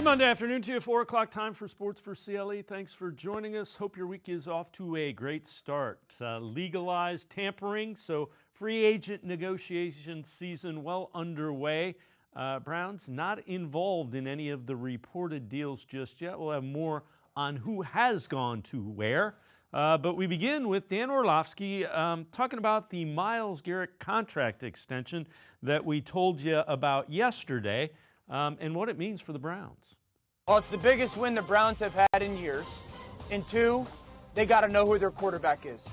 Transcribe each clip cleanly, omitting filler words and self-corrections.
Monday afternoon to you, 4 o'clock time for Sports4CLE. Thanks for joining us. Hope your week is off to a great start. Legalized tampering, so free agent negotiation season well underway. Browns not involved in any of the reported deals just yet. We'll have more on who has gone to where. But we begin with Dan Orlovsky talking about the Myles Garrett contract extension that we told you about yesterday. And what it means for the Browns. Well, it's the biggest win the Browns have had in years. And two, they got to know who their quarterback is.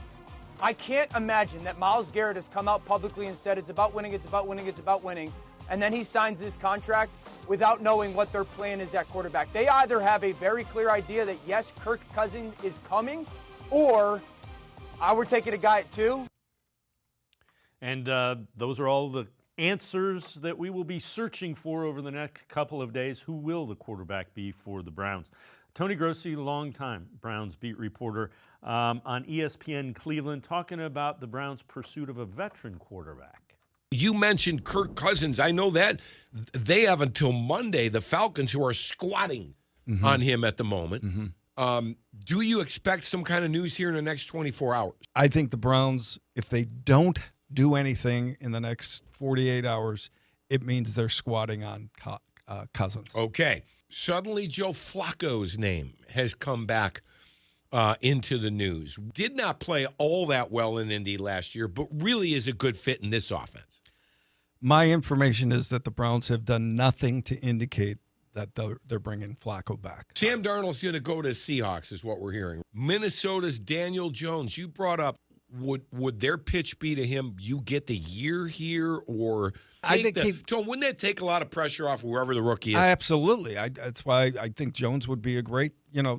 I can't imagine that Myles Garrett has come out publicly and said it's about winning, it's about winning, it's about winning, and then he signs this contract without knowing what their plan is at quarterback. They either have a very clear idea that, yes, Kirk Cousins is coming, or we're taking a guy at 2. And those are all the answers that we will be searching for over the next couple of days. Who will the quarterback be for the Browns? Tony Grossi, longtime Browns beat reporter on ESPN Cleveland, talking about the Browns' pursuit of a veteran quarterback. You mentioned Kirk Cousins. I know that they have until Monday, the Falcons, who are squatting on him at the moment. Do you expect some kind of news here in the next 24 hours? I think the Browns, if they don't do anything in the next 48 hours, it means they're squatting on Cousins. Okay. Suddenly, Joe Flacco's name has come back into the news. Did not play all that well in Indy last year, but really is a good fit in this offense. My information is that the Browns have done nothing to indicate that they're bringing Flacco back. Sam Darnold's going to go to Seahawks is what we're hearing. Minnesota's Daniel Jones, you brought up, would their pitch be to him, you get the year here, or wouldn't that take a lot of pressure off whoever the rookie is? Absolutely. That's why I think Jones would be a great, a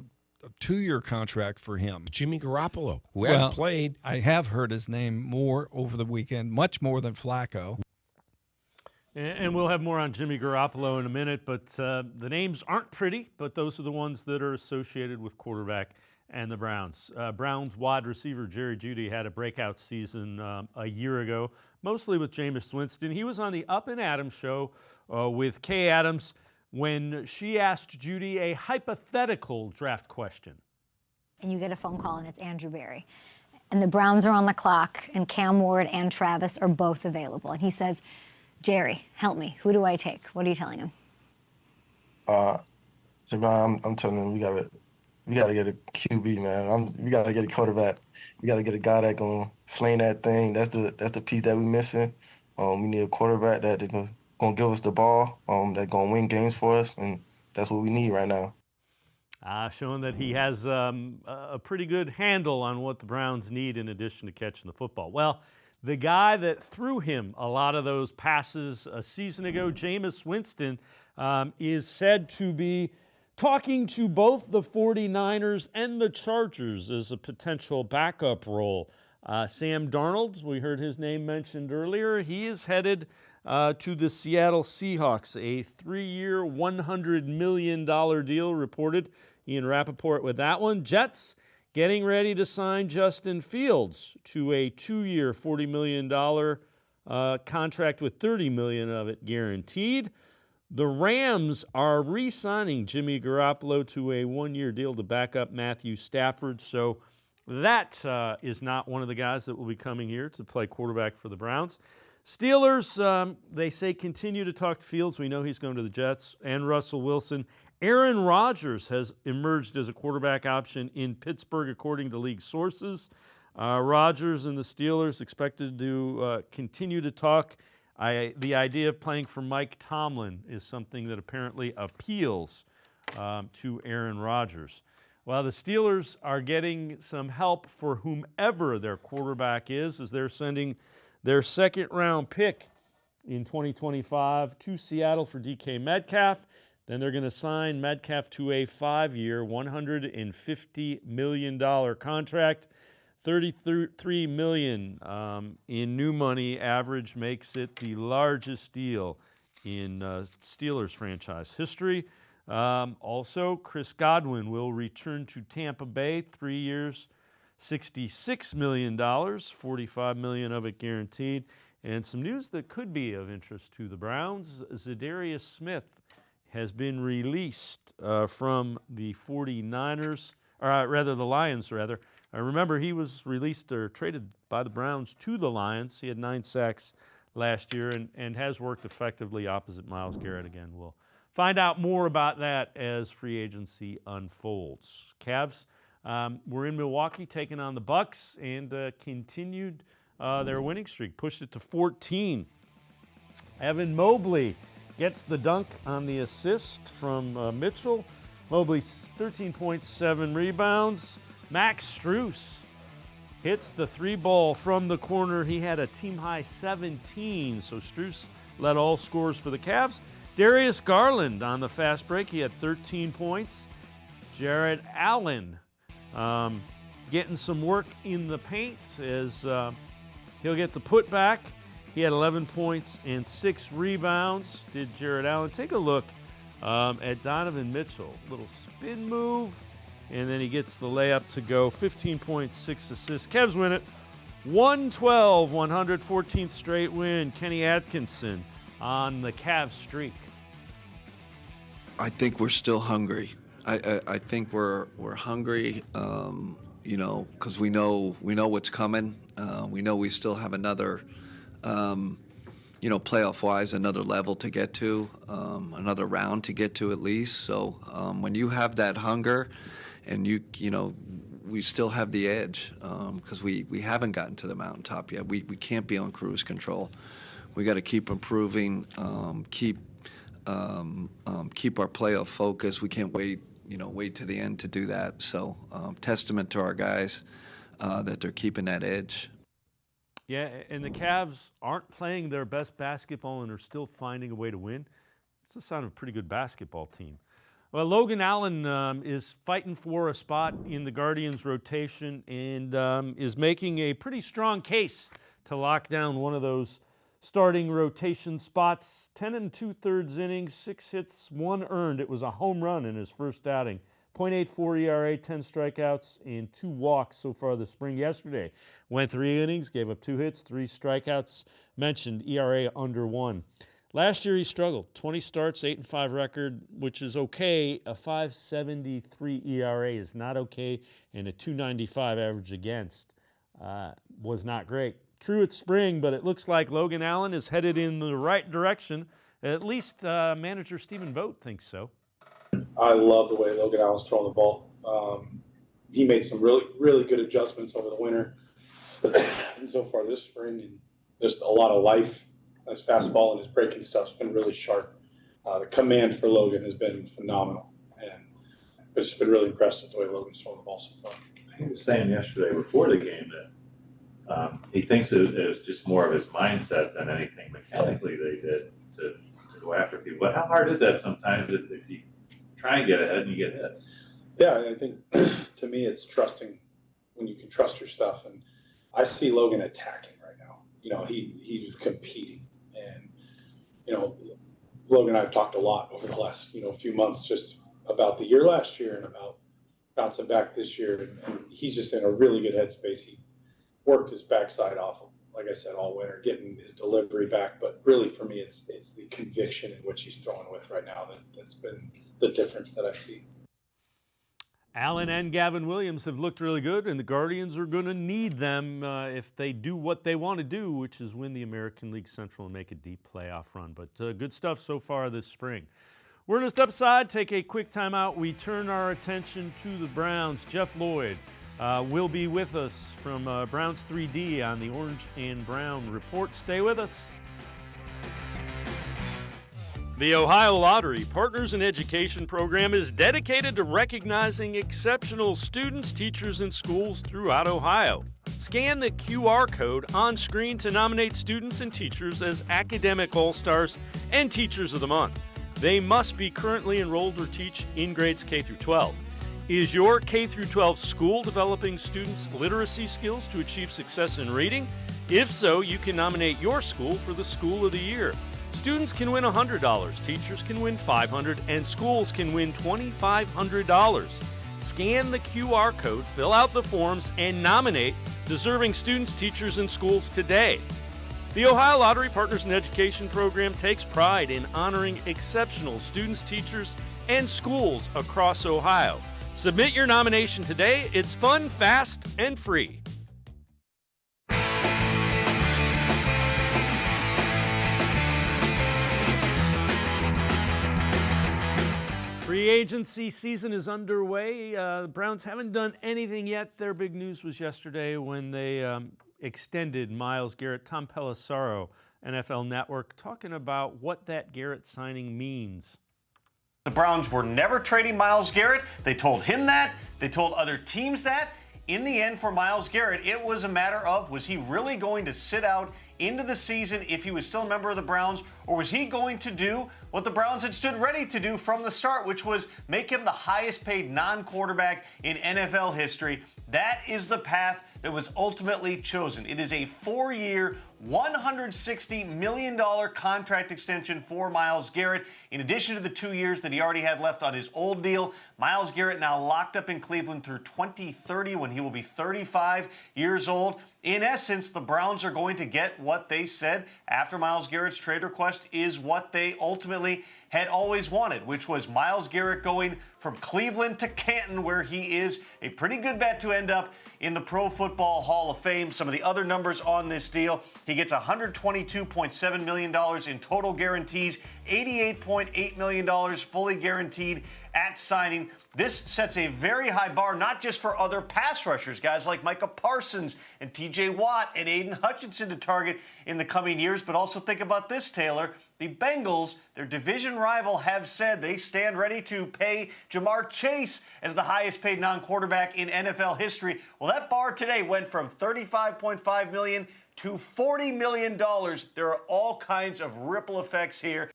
2-year contract for him. Jimmy Garoppolo, who hasn't played. I have heard his name more over the weekend, much more than Flacco. And we'll have more on Jimmy Garoppolo in a minute, but the names aren't pretty, but those are the ones that are associated with quarterback and the Browns. Browns wide receiver Jerry Jeudy had a breakout season a year ago, mostly with Jameis Winston. He was on the Up and Adams show with Kay Adams when she asked Jeudy a hypothetical draft question. And you get a phone call, and it's Andrew Berry. And the Browns are on the clock, and Cam Ward and Travis are both available. And he says, Jerry, help me. Who do I take? What are you telling him? I'm telling him we gotta get a QB, man. We gotta get a quarterback. We gotta get a guy that gonna sling that thing. That's the piece that we missing. We need a quarterback that is gonna give us the ball. That's gonna win games for us, and that's what we need right now. Showing that he has a pretty good handle on what the Browns need in addition to catching the football. Well, the guy that threw him a lot of those passes a season ago, Jameis Winston, is said to be talking to both the 49ers and the Chargers as a potential backup role. Sam Darnold, we heard his name mentioned earlier. He is headed to the Seattle Seahawks, a 3-year, $100 million deal reported. Ian Rappaport with that one. Jets getting ready to sign Justin Fields to a 2-year, $40 million contract with $30 million of it guaranteed. The Rams are re-signing Jimmy Garoppolo to a 1-year deal to back up Matthew Stafford. So that is not one of the guys that will be coming here to play quarterback for the Browns. Steelers, they say, continue to talk to Fields. We know he's going to the Jets and Russell Wilson. Aaron Rodgers has emerged as a quarterback option in Pittsburgh, according to league sources. Rodgers and the Steelers expected to continue to talk. The idea of playing for Mike Tomlin is something that apparently appeals to Aaron Rodgers. Well, the Steelers are getting some help for whomever their quarterback is, as they're sending their second-round pick in 2025 to Seattle for DK Metcalf. Then they're going to sign Metcalf to a 5-year, $150 million contract. $33 million in new money average makes it the largest deal in Steelers franchise history. Also, Chris Godwin will return to Tampa Bay, 3 years, $66 million, $45 million of it guaranteed. And some news that could be of interest to the Browns, Zadarius Smith has been released from the 49ers, or rather the Lions, rather. Remember, he was released or traded by the Browns to the Lions. He had 9 sacks last year and has worked effectively opposite Myles Garrett again. We'll find out more about that as free agency unfolds. Cavs were in Milwaukee taking on the Bucks and continued their winning streak, pushed it to 14. Evan Mobley gets the dunk on the assist from Mitchell. Mobley's 13.7 rebounds. Max Strus hits the 3-ball from the corner. He had a team-high 17, so Strus led all scores for the Cavs. Darius Garland on the fast break. He had 13 points. Jarrett Allen getting some work in the paint as he'll get the putback. He had 11 points and 6 rebounds. Did Jarrett Allen. Take a look at Donovan Mitchell. Little spin move, and then he gets the layup to go. 15.6 assists. Cavs win it. 112, 114th straight win. Kenny Atkinson on the Cavs streak. I think we're still hungry. I think we're hungry, because we know what's coming. We know we still have another, playoff-wise, another level to get to, another round to get to at least. So when you have that hunger, and we still have the edge because we haven't gotten to the mountaintop yet. We can't be on cruise control. We got to keep improving, keep our playoff focus. We can't wait to the end to do that. So testament to our guys that they're keeping that edge. Yeah, and the Cavs aren't playing their best basketball and are still finding a way to win. It's the sign of a pretty good basketball team. Well, Logan Allen is fighting for a spot in the Guardians rotation and is making a pretty strong case to lock down one of those starting rotation spots. 10 2/3 innings, 6 hits, 1 earned. It was a home run in his first outing. .84 ERA, 10 strikeouts, and 2 walks so far this spring. Yesterday, went 3 innings, gave up 2 hits, 3 strikeouts. Mentioned ERA under 1. Last year he struggled. 20 starts, 8-5 record, which is okay. A .573 ERA is not okay, and a .295 average against was not great. True at spring, but it looks like Logan Allen is headed in the right direction. At least manager Stephen Vogt thinks so. I love the way Logan Allen's throwing the ball. He made some really, really good adjustments over the winter and so far this spring, and just a lot of life. His fastball and his breaking stuff's been really sharp. The command for Logan has been phenomenal, and I've just been really impressed with the way Logan's throwing the ball so far. He was saying yesterday before the game that he thinks it was just more of his mindset than anything mechanically they did to go after people. But how hard is that sometimes if you try and get ahead and you get hit? Yeah, I think to me it's trusting when you can trust your stuff, and I see Logan attacking right now. He's competing. And, Logan and I have talked a lot over the last, few months just about the year last year and about bouncing back this year. And he's just in a really good headspace. He worked his backside off, like I said, all winter, getting his delivery back. But really for me, it's the conviction in which he's throwing with right now that's been the difference that I see. Allen and Gavin Williams have looked really good, and the Guardians are going to need them if they do what they want to do, which is win the American League Central and make a deep playoff run. But good stuff so far this spring. We're going to step aside, take a quick timeout. We turn our attention to the Browns. Jeff Lloyd will be with us from Browns 3D on the Orange and Brown Report. Stay with us. The Ohio Lottery Partners in Education program is dedicated to recognizing exceptional students, teachers, and schools throughout Ohio. Scan the QR code on screen to nominate students and teachers as Academic All-Stars and Teachers of the Month. They must be currently enrolled or teach in grades K through 12. Is your K through 12 school developing students' literacy skills to achieve success in reading? If so, you can nominate your school for the School of the Year. Students can win $100, teachers can win $500, and schools can win $2,500. Scan the QR code, fill out the forms, and nominate deserving students, teachers, and schools today. The Ohio Lottery Partners in Education program takes pride in honoring exceptional students, teachers, and schools across Ohio. Submit your nomination today. It's fun, fast, and free. Free agency season is underway. The Browns haven't done anything yet. Their big news was yesterday when they extended Myles Garrett. Tom Pelissero, NFL Network, talking about what that Garrett signing means. The Browns were never trading Myles Garrett. They told him that. They told other teams that. In the end, for Myles Garrett, it was a matter of, was he really going to sit out into the season if he was still a member of the Browns, or was he going to do what the Browns had stood ready to do from the start, which was make him the highest paid non-quarterback in NFL history? That is the path that was ultimately chosen. It is a 4-year, $160 million contract extension for Myles Garrett. In addition to the 2 years that he already had left on his old deal, Myles Garrett now locked up in Cleveland through 2030 when he will be 35 years old. In essence, the Browns are going to get what they said after Myles Garrett's trade request is what they ultimately had always wanted, which was Myles Garrett going from Cleveland to Canton, where he is a pretty good bet to end up in the Pro Football Hall of Fame. Some of the other numbers on this deal, he gets $122.7 million in total guarantees, $88.8 million fully guaranteed at signing. This sets a very high bar, not just for other pass rushers, guys like Micah Parsons and TJ Watt and Aiden Hutchinson to target in the coming years, but also think about this, Taylor. The Bengals, their division rival, have said they stand ready to pay Jamar Chase as the highest paid non-quarterback in NFL history. Well, that bar today went from $35.5 million to $40 million. There are all kinds of ripple effects here.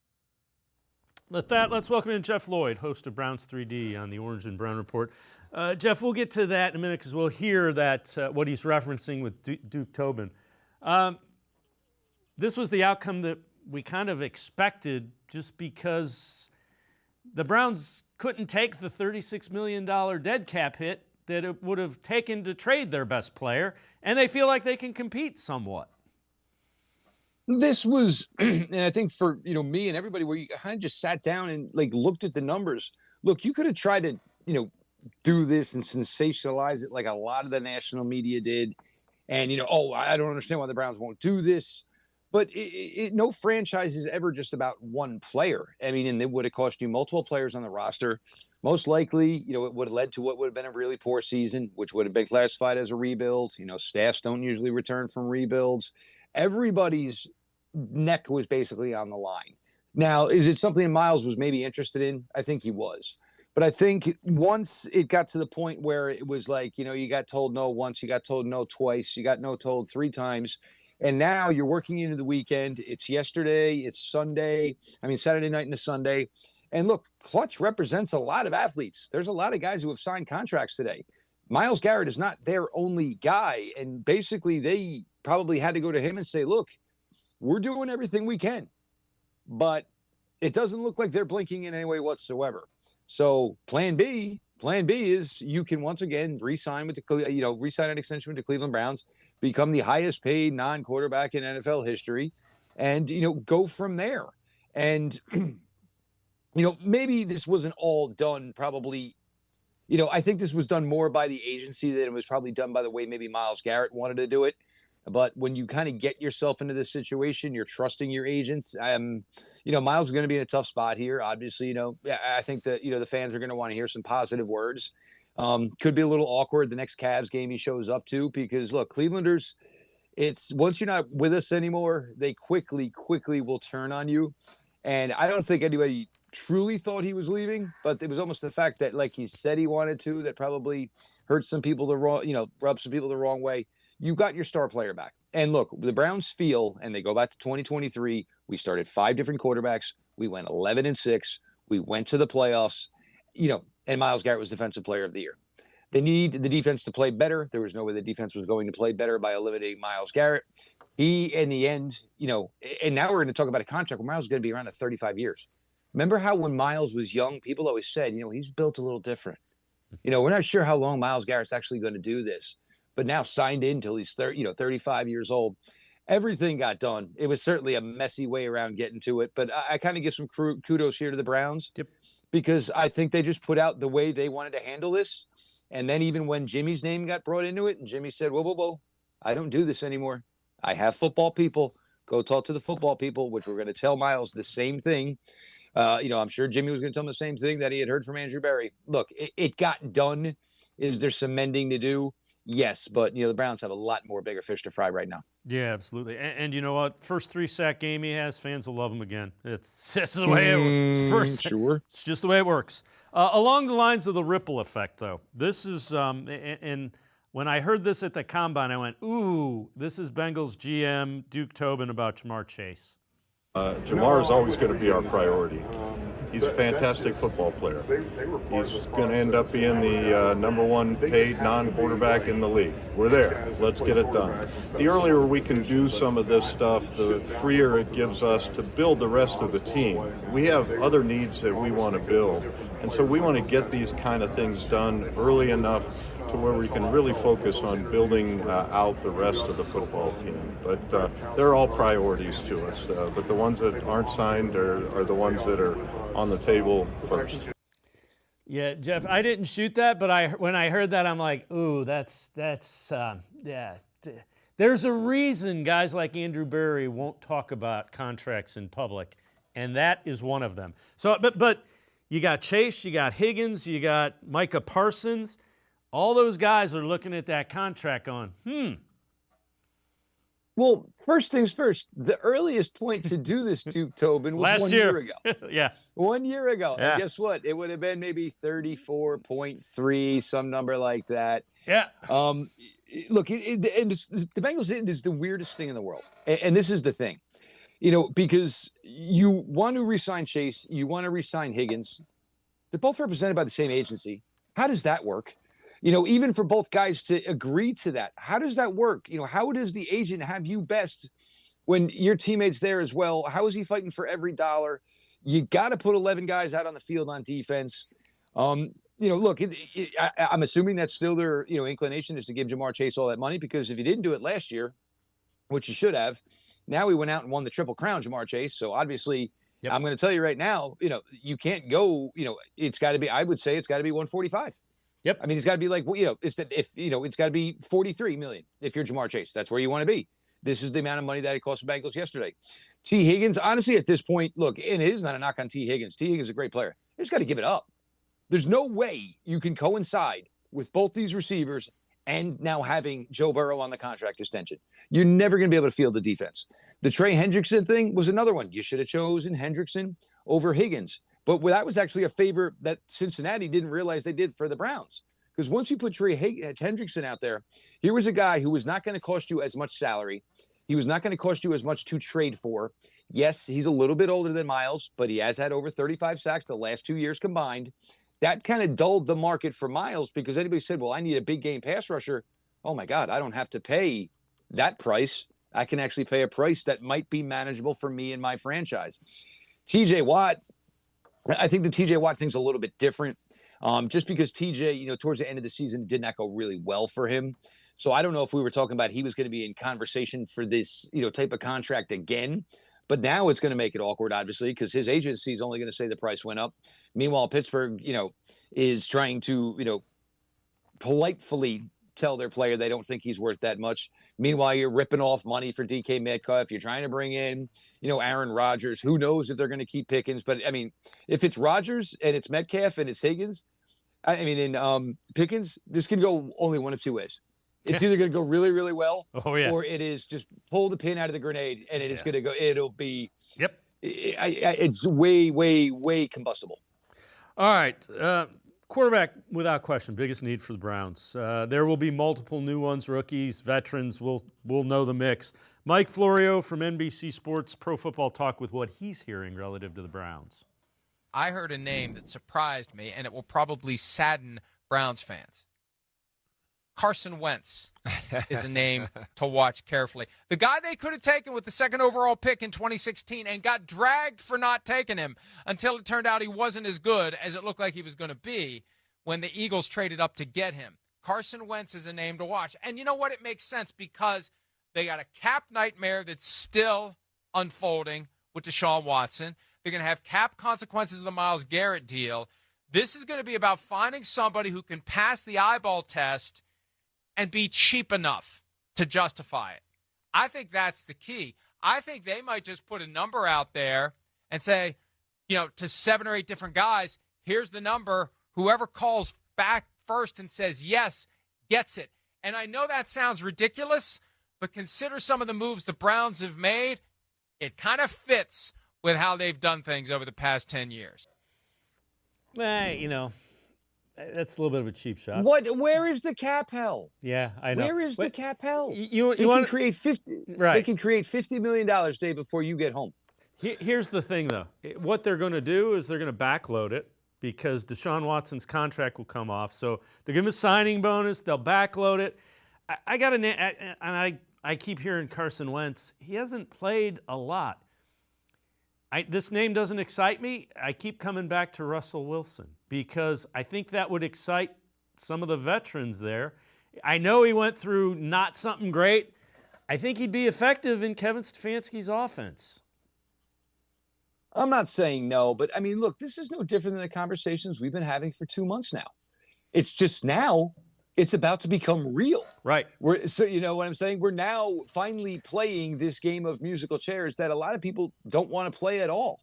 With that, let's welcome in Jeff Lloyd, host of Browns 3D on the Orange and Brown Report. Jeff, we'll get to that in a minute because we'll hear that what he's referencing with Duke Tobin. This was the outcome that we kind of expected just because the Browns couldn't take the $36 million dead cap hit that it would have taken to trade their best player, and they feel like they can compete somewhat. This was, and I think for, me and everybody, where you kind of just sat down and looked at the numbers. Look, you could have tried to, do this and sensationalize it like a lot of the national media did. And, I don't understand why the Browns won't do this. But no franchise is ever just about one player. I mean, and it would have cost you multiple players on the roster. Most likely, it would have led to what would have been a really poor season, which would have been classified as a rebuild. Staffs don't usually return from rebuilds. Everybody's neck was basically on the line. Now, is it something Myles was maybe interested in? I think he was. But I think once it got to the point where it was like, you got told no once, you got told no twice, you got no told 3 times. And now you're working into the weekend. It's yesterday, it's Saturday night into Sunday. And look, Clutch represents a lot of athletes. There's a lot of guys who have signed contracts today. Myles Garrett is not their only guy. And basically they probably had to go to him and say, look, we're doing everything we can, but it doesn't look like they're blinking in any way whatsoever. So plan B is you can once again re-sign re-sign an extension with the Cleveland Browns, become the highest paid non-quarterback in NFL history, and, go from there. And, maybe this wasn't all done probably, I think this was done more by the agency than it was probably done by the way maybe Myles Garrett wanted to do it. But when you kind of get yourself into this situation, you're trusting your agents. Myles is going to be in a tough spot here. Obviously, I think that, the fans are going to want to hear some positive words. Could be a little awkward the next Cavs game he shows up to, because look, Clevelanders, it's once you're not with us anymore, they quickly will turn on you. And I don't think anybody truly thought he was leaving, but it was almost the fact that like he said he wanted to, that probably hurt some people rubbed some people the wrong way. You got your star player back. And look, the Browns feel, and they go back to 2023, we started 5 different quarterbacks. We went 11-6. We went to the playoffs, and Myles Garrett was Defensive Player of the Year. They need the defense to play better. There was no way the defense was going to play better by eliminating Myles Garrett. He, in the end, and now we're going to talk about a contract where Myles is going to be around at 35 years. Remember how when Myles was young, people always said, he's built a little different. We're not sure how long Myles Garrett's actually going to do this. But now signed in until he's 35 years old. everything got done. It was certainly a messy way around getting to it, but I kind of give some kudos here to the Browns. Yep. Because I think they just put out the way they wanted to handle this. And then even when Jimmy's name got brought into it and Jimmy said, whoa, I don't do this anymore. I have football people. Go talk to the football people, which we're going to tell Myles the same thing. I'm sure Jimmy was going to tell him the same thing that he had heard from Andrew Berry. Look, it got done. Is there some mending to do? Yes, but the Browns have a lot more bigger fish to fry right now. Yeah, absolutely. And you know what? First 3-sack game he has, fans will love him again. It's just the way it works. Sure. It's just the way it works. Along the lines of the ripple effect, though, this is and when I heard this at the Combine, I went, ooh, this is Bengals GM Duke Tobin about Jamar Chase. Jamar is always going to be our priority. He's a fantastic football player. He's going to end up being the number one paid non-quarterback in the league. We're there. Let's get it done. The earlier we can do some of this stuff, the freer it gives us to build the rest of the team. We have other needs that we want to build, and so we want to get these kind of things done early enough to where we can really focus on building out the rest of the football team. But they're all priorities to us. But the ones that aren't signed are the ones that are on the table first. Yeah, Jeff, I didn't shoot that, but when I heard that, I'm like, ooh, that's yeah. There's a reason guys like Andrew Berry won't talk about contracts in public, and that is one of them. So, but you got Chase, you got Higgins, you got Micah Parsons. All those guys are looking at that contract going, Well, first things first, the earliest point to do this, Duke Tobin, was last 1 year ago. Yeah. 1 year ago. Yeah. And guess what? It would have been maybe 34.3, some number like that. Yeah. Look, the Bengals is the weirdest thing in the world. And this is the thing, because you want to re-sign Chase, you want to re-sign Higgins. They're both represented by the same agency. How does that work? Even for both guys to agree to that, how does that work? How does the agent have you best when your teammate's there as well? How is he fighting for every dollar? You got to put 11 guys out on the field on defense. Look, I'm assuming that's still their, inclination is to give Jamar Chase all that money, because if you didn't do it last year, which you should have, now he went out and won the Triple Crown, Jamar Chase. So obviously, yep. I'm going to tell you right now, you can't go, it's got to be, I would say it's got to be 145. Yep. I mean, it's got to be like, it's got to be $43 million if you're Jamar Chase. That's where you want to be. This is the amount of money that it cost the Bengals yesterday. T. Higgins, honestly, at this point, look, and it is not a knock on T. Higgins. T. Higgins is a great player. You just got to give it up. There's no way you can coincide with both these receivers and now having Joe Burrow on the contract extension. You're never going to be able to field the defense. The Trey Hendrickson thing was another one. You should have chosen Hendrickson over Higgins. But that was actually a favor that Cincinnati didn't realize they did for the Browns. Because once you put Trey Hendrickson out there, here was a guy who was not going to cost you as much salary. He was not going to cost you as much to trade for. Yes, he's a little bit older than Myles, but he has had over 35 sacks the last 2 years combined. That kind of dulled the market for Myles, because anybody said, well, I need a big game pass rusher. Oh, my God, I don't have to pay that price. I can actually pay a price that might be manageable for me and my franchise. TJ Watt, I think the TJ Watt thing's a little bit different, just because TJ, towards the end of the season, did not go really well for him. So I don't know if we were talking about he was going to be in conversation for this, type of contract again. But now it's going to make it awkward, obviously, because his agency is only going to say the price went up. Meanwhile, Pittsburgh, is trying to, politely tell their player they don't think he's worth that much. Meanwhile, you're ripping off money for DK Metcalf. You're trying to bring in, Aaron Rodgers. Who knows if they're going to keep Pickens? But I mean, if it's Rodgers and it's Metcalf and it's Higgins, in Pickens, this can go only one of two ways. It's either going to go really, really well, or it is just pull the pin out of the grenade, and it is going to go. It'll be. Yep. It's way, way, way combustible. All right. Quarterback, without question, biggest need for the Browns. There will be multiple new ones, rookies, veterans. We'll know the mix. Mike Florio from NBC Sports Pro Football Talk with what he's hearing relative to the Browns. I heard a name that surprised me, and it will probably sadden Browns fans. Carson Wentz is a name to watch carefully. The guy they could have taken with the second overall pick in 2016 and got dragged for not taking him until it turned out he wasn't as good as it looked like he was going to be when the Eagles traded up to get him. Carson Wentz is a name to watch. And you know what? It makes sense because They got a cap nightmare that's still unfolding with Deshaun Watson. They're going to have cap consequences of the Myles Garrett deal. This is going to be about finding somebody who can pass the eyeball test and be cheap enough to justify it. I think that's the key. I think they might just put a number out there and say, to 7 or 8 different guys, here's the number. Whoever calls back first and says yes gets it. And I know that sounds ridiculous, but consider some of the moves the Browns have made. It kind of fits with how they've done things over the past 10 years. That's a little bit of a cheap shot. Where is the cap hell? Yeah, I know. Where is the cap hell? You they can create 50. Right. They can create $50 million day before you get home. Here's the thing, though. What they're going to do is they're going to backload it because Deshaun Watson's contract will come off. So they'll give him a signing bonus. They'll backload it. I keep hearing Carson Wentz. He hasn't played a lot. This name doesn't excite me. I keep coming back to Russell Wilson because I think that would excite some of the veterans there. I know he went through not something great. I think he'd be effective in Kevin Stefanski's offense. I'm not saying no, but look, this is no different than the conversations we've been having for 2 months now. It's just now it's about to become real. Right. So you know what I'm saying? We're now finally playing this game of musical chairs that a lot of people don't want to play at all.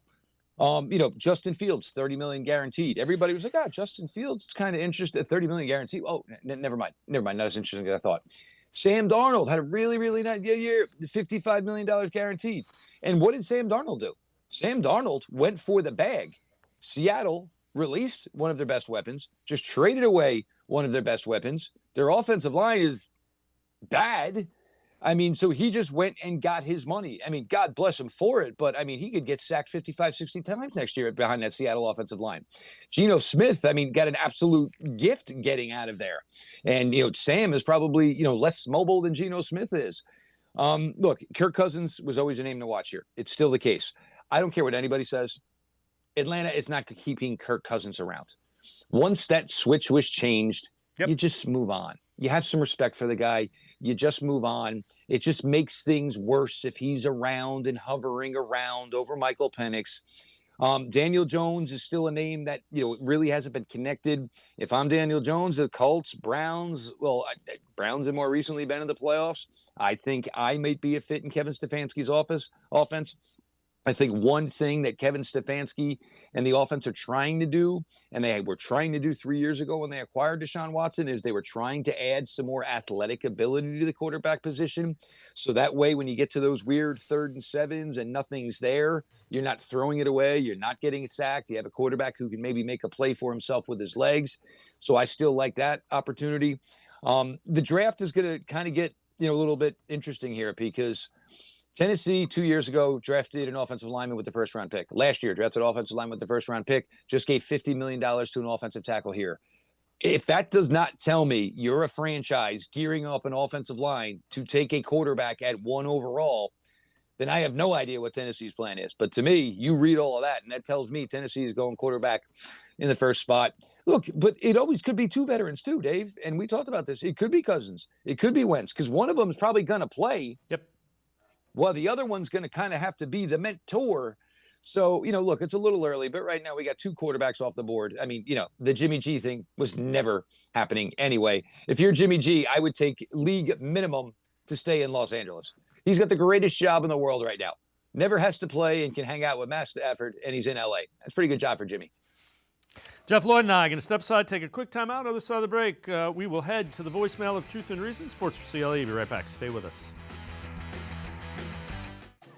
Justin Fields, $30 million guaranteed. Everybody was like, Justin Fields, it's kind of interesting. $30 million guaranteed. Oh, never mind. Not as interesting as I thought. Sam Darnold had a really, really nice year, $55 million guaranteed. And what did Sam Darnold do? Sam Darnold went for the bag. Seattle released one of their best weapons, just traded away one of their best weapons. Their offensive line is bad. So he just went and got his money. God bless him for it, but he could get sacked 55, 60 times next year behind that Seattle offensive line. Geno Smith, got an absolute gift getting out of there. And, Sam is probably, less mobile than Geno Smith is. Look, Kirk Cousins was always a name to watch here. It's still the case. I don't care what anybody says. Atlanta is not keeping Kirk Cousins around. Once that switch was changed, you just move on. You have some respect for the guy. You just move on. It just makes things worse if he's around and hovering around over Michael Penix. Daniel Jones is still a name that, really hasn't been connected. If I'm Daniel Jones, the Colts, Browns, Browns have more recently been in the playoffs. I think I might be a fit in Kevin Stefanski's offense. I think one thing that Kevin Stefanski and the offense are trying to do, and they were trying to do 3 years ago when they acquired Deshaun Watson, is they were trying to add some more athletic ability to the quarterback position. So that way, when you get to those weird 3rd and 7s and nothing's there, you're not throwing it away. You're not getting sacked. You have a quarterback who can maybe make a play for himself with his legs. So I still like that opportunity. The draft is going to kind of get, a little bit interesting here because Tennessee 2 years ago drafted an offensive lineman with the 1st round pick. Last year drafted an offensive lineman with the 1st round pick, just gave $50 million to an offensive tackle here. If that does not tell me you're a franchise gearing up an offensive line to take a quarterback at 1 overall, then I have no idea what Tennessee's plan is. But to me, you read all of that, and that tells me Tennessee is going quarterback in the 1st spot. Look, but it always could be 2 veterans too, Dave. And we talked about this. It could be Cousins. It could be Wentz, because one of them is probably going to play. Yep. Well, the other one's going to kind of have to be the mentor. So, look, it's a little early, but right now we got 2 quarterbacks off the board. The Jimmy G thing was never happening anyway. If you're Jimmy G, I would take league minimum to stay in Los Angeles. He's got the greatest job in the world right now. Never has to play and can hang out with Matt Stafford, and he's in L.A. That's a pretty good job for Jimmy. Jeff Lloyd and I are going to step aside, take a quick time out. Other side of the break, we will head to the voicemail of Truth and Reason. Sports4CLE. Be right back. Stay with us.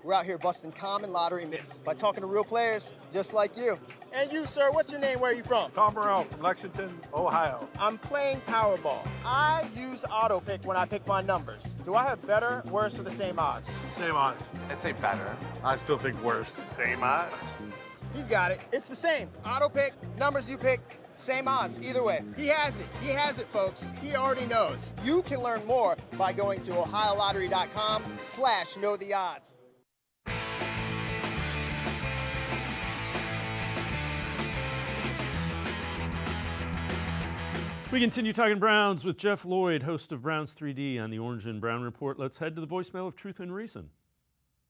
We're out here busting common lottery myths by talking to real players just like you. And you, sir, what's your name? Where are you from? Tom Burrell from Lexington, Ohio. I'm playing Powerball. I use AutoPick when I pick my numbers. Do I have better, worse, or the same odds? Same odds. I'd say better. I still think worse. Same odds. He's got it. It's the same. AutoPick, numbers you pick, same odds. Either way. He has it. He has it, folks. He already knows. You can learn more by going to ohiolottery.com/knowtheodds. We continue talking Browns with Jeff Lloyd, host of Browns 3D on the Orange and Brown Report. Let's head to the voicemail of Truth and Reason.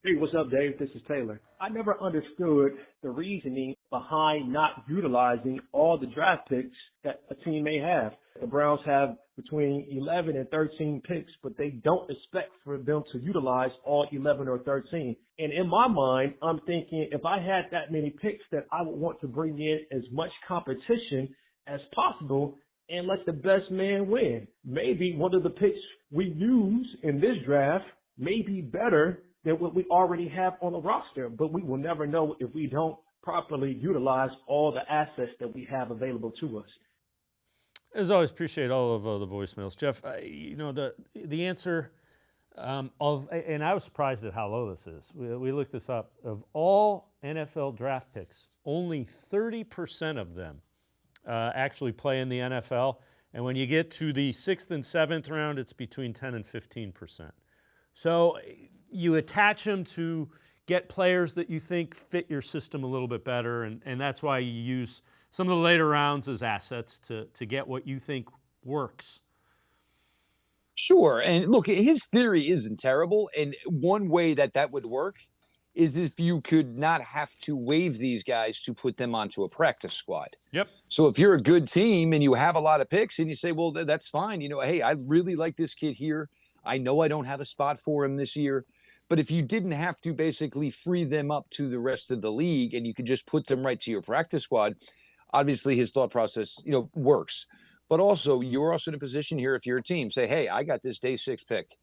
Hey, what's up, Dave? This is Taylor. I never understood the reasoning behind not utilizing all the draft picks that a team may have. The Browns have between 11 and 13 picks, but they don't expect for them to utilize all 11 or 13. And in my mind, I'm thinking if I had that many picks, that I would want to bring in as much competition as possible and let the best man win. Maybe one of the picks we use in this draft may be better than what we already have on the roster, but we will never know if we don't properly utilize all the assets that we have available to us. As always, appreciate all of the voicemails. Jeff, the answer and I was surprised at how low this is. We looked this up. Of all NFL draft picks, only 30% of them actually play in the NFL. And when you get to the 6th and 7th round, it's between 10 and 15%. So you attach them to get players that you think fit your system a little bit better, and that's why you use some of the later rounds as assets to get what you think works. Sure. And look, his theory isn't terrible. And one way that would work is if you could not have to waive these guys to put them onto a practice squad. Yep. So if you're a good team and you have a lot of picks and you say, well, that's fine. Hey, I really like this kid here. I know I don't have a spot for him this year. But if you didn't have to basically free them up to the rest of the league and you could just put them right to your practice squad, obviously his thought process, works. But also, you're also in a position here, if you're a team, say, hey, I got this day 6 pick.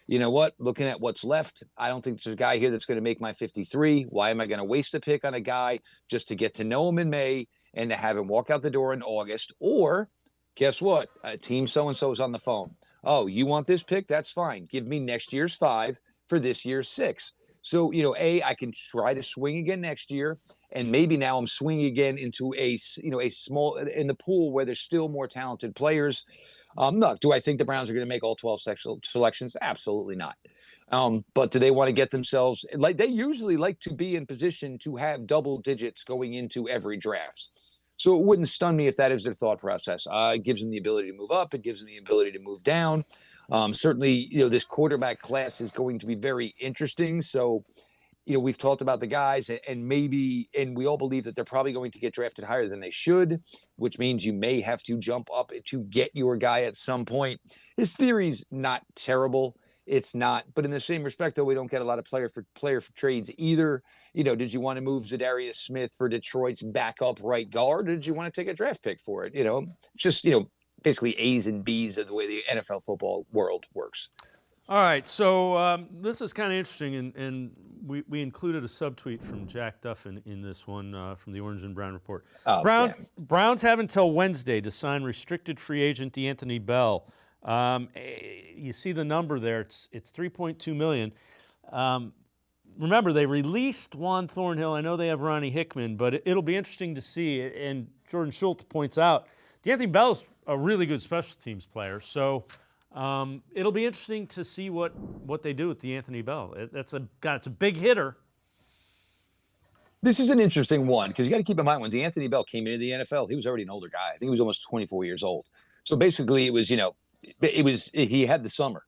You know what? Looking at what's left, I don't think there's a guy here that's going to make my 53. Why am I going to waste a pick on a guy just to get to know him in May and to have him walk out the door in August? Or guess what? Team so-and-so is on the phone. Oh, you want this pick? That's fine. Give me next year's 5 for this year's 6. So, I can try to swing again next year. And maybe now I'm swinging again into a small in the pool where there's still more talented players. No, do I think the Browns are going to make all 12 selections? Absolutely not. But do they want to get themselves like they usually like to be in position to have double digits going into every draft? So it wouldn't stun me if that is their thought process. It gives them the ability to move up. It gives them the ability to move down. Certainly, this quarterback class is going to be very interesting. So, we've talked about the guys and we all believe that they're probably going to get drafted higher than they should, which means you may have to jump up to get your guy at some point. His theory's not terrible. It's not. But in the same respect, though, we don't get a lot of player for trades either. Did you want to move Zadarius Smith for Detroit's backup right guard? Or did you want to take a draft pick for it? Just, basically A's and B's of the way the NFL football world works. All right, so this is kind of interesting, and we included a subtweet from Jack Duffin in this one from the Orange and Brown Report. Browns have until Wednesday to sign restricted free agent D'Anthony Bell. You see the number there; it's $3.2 million. Remember, they released Juan Thornhill. I know they have Ronnie Hickman, but it'll be interesting to see. And Jordan Schultz points out D'Anthony Bell's a really good special teams player, so. It'll be interesting to see what they do with D'Anthony Bell. It's a big hitter. This is an interesting one because you got to keep in mind when D'Anthony Bell came into the NFL, he was already an older guy. I think he was almost 24 years old. So basically, it was he had the summer,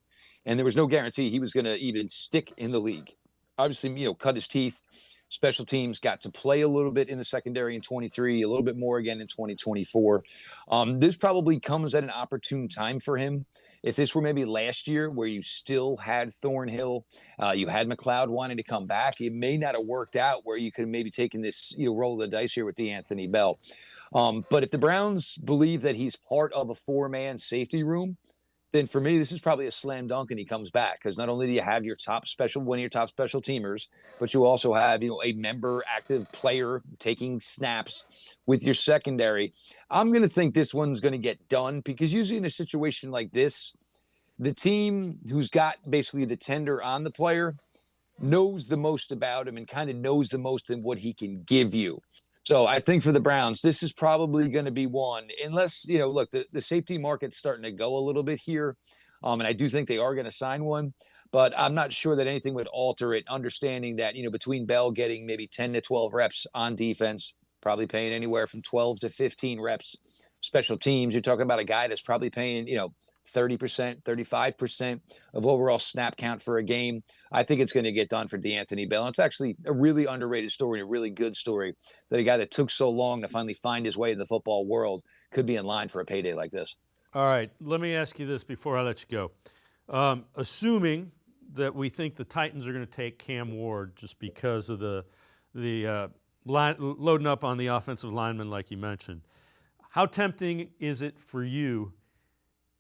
and there was no guarantee he was going to even stick in the league. Obviously, cut his teeth. Special teams got to play a little bit in the secondary in 23, a little bit more again in 2024. This probably comes at an opportune time for him. If this were maybe last year where you still had Thornhill, you had McLeod wanting to come back, it may not have worked out where you could have maybe taken this roll of the dice here with D'Anthony Bell. But if the Browns believe that he's part of a 4-man safety room, then for me, this is probably a slam dunk and he comes back because not only do you have one of your top special teamers, but you also have, a member active player taking snaps with your secondary. I'm going to think this one's going to get done because usually in a situation like this, the team who's got basically the tender on the player knows the most about him and kind of knows the most in what he can give you. So I think for the Browns, this is probably going to be one, unless, look, the safety market's starting to go a little bit here. And I do think they are going to sign one, but I'm not sure that anything would alter it, understanding that, between Bell getting maybe 10 to 12 reps on defense, probably paying anywhere from 12 to 15 reps special teams. You're talking about a guy that's probably paying, 30%, 35% of overall snap count for a game. I think it's going to get done for DeAnthony Bell. And it's actually a really underrated story, a really good story that a guy that took so long to finally find his way in the football world could be in line for a payday like this. All right, let me ask you this before I let you go. Assuming that we think the Titans are going to take Cam Ward just because of the loading up on the offensive lineman like you mentioned, how tempting is it for you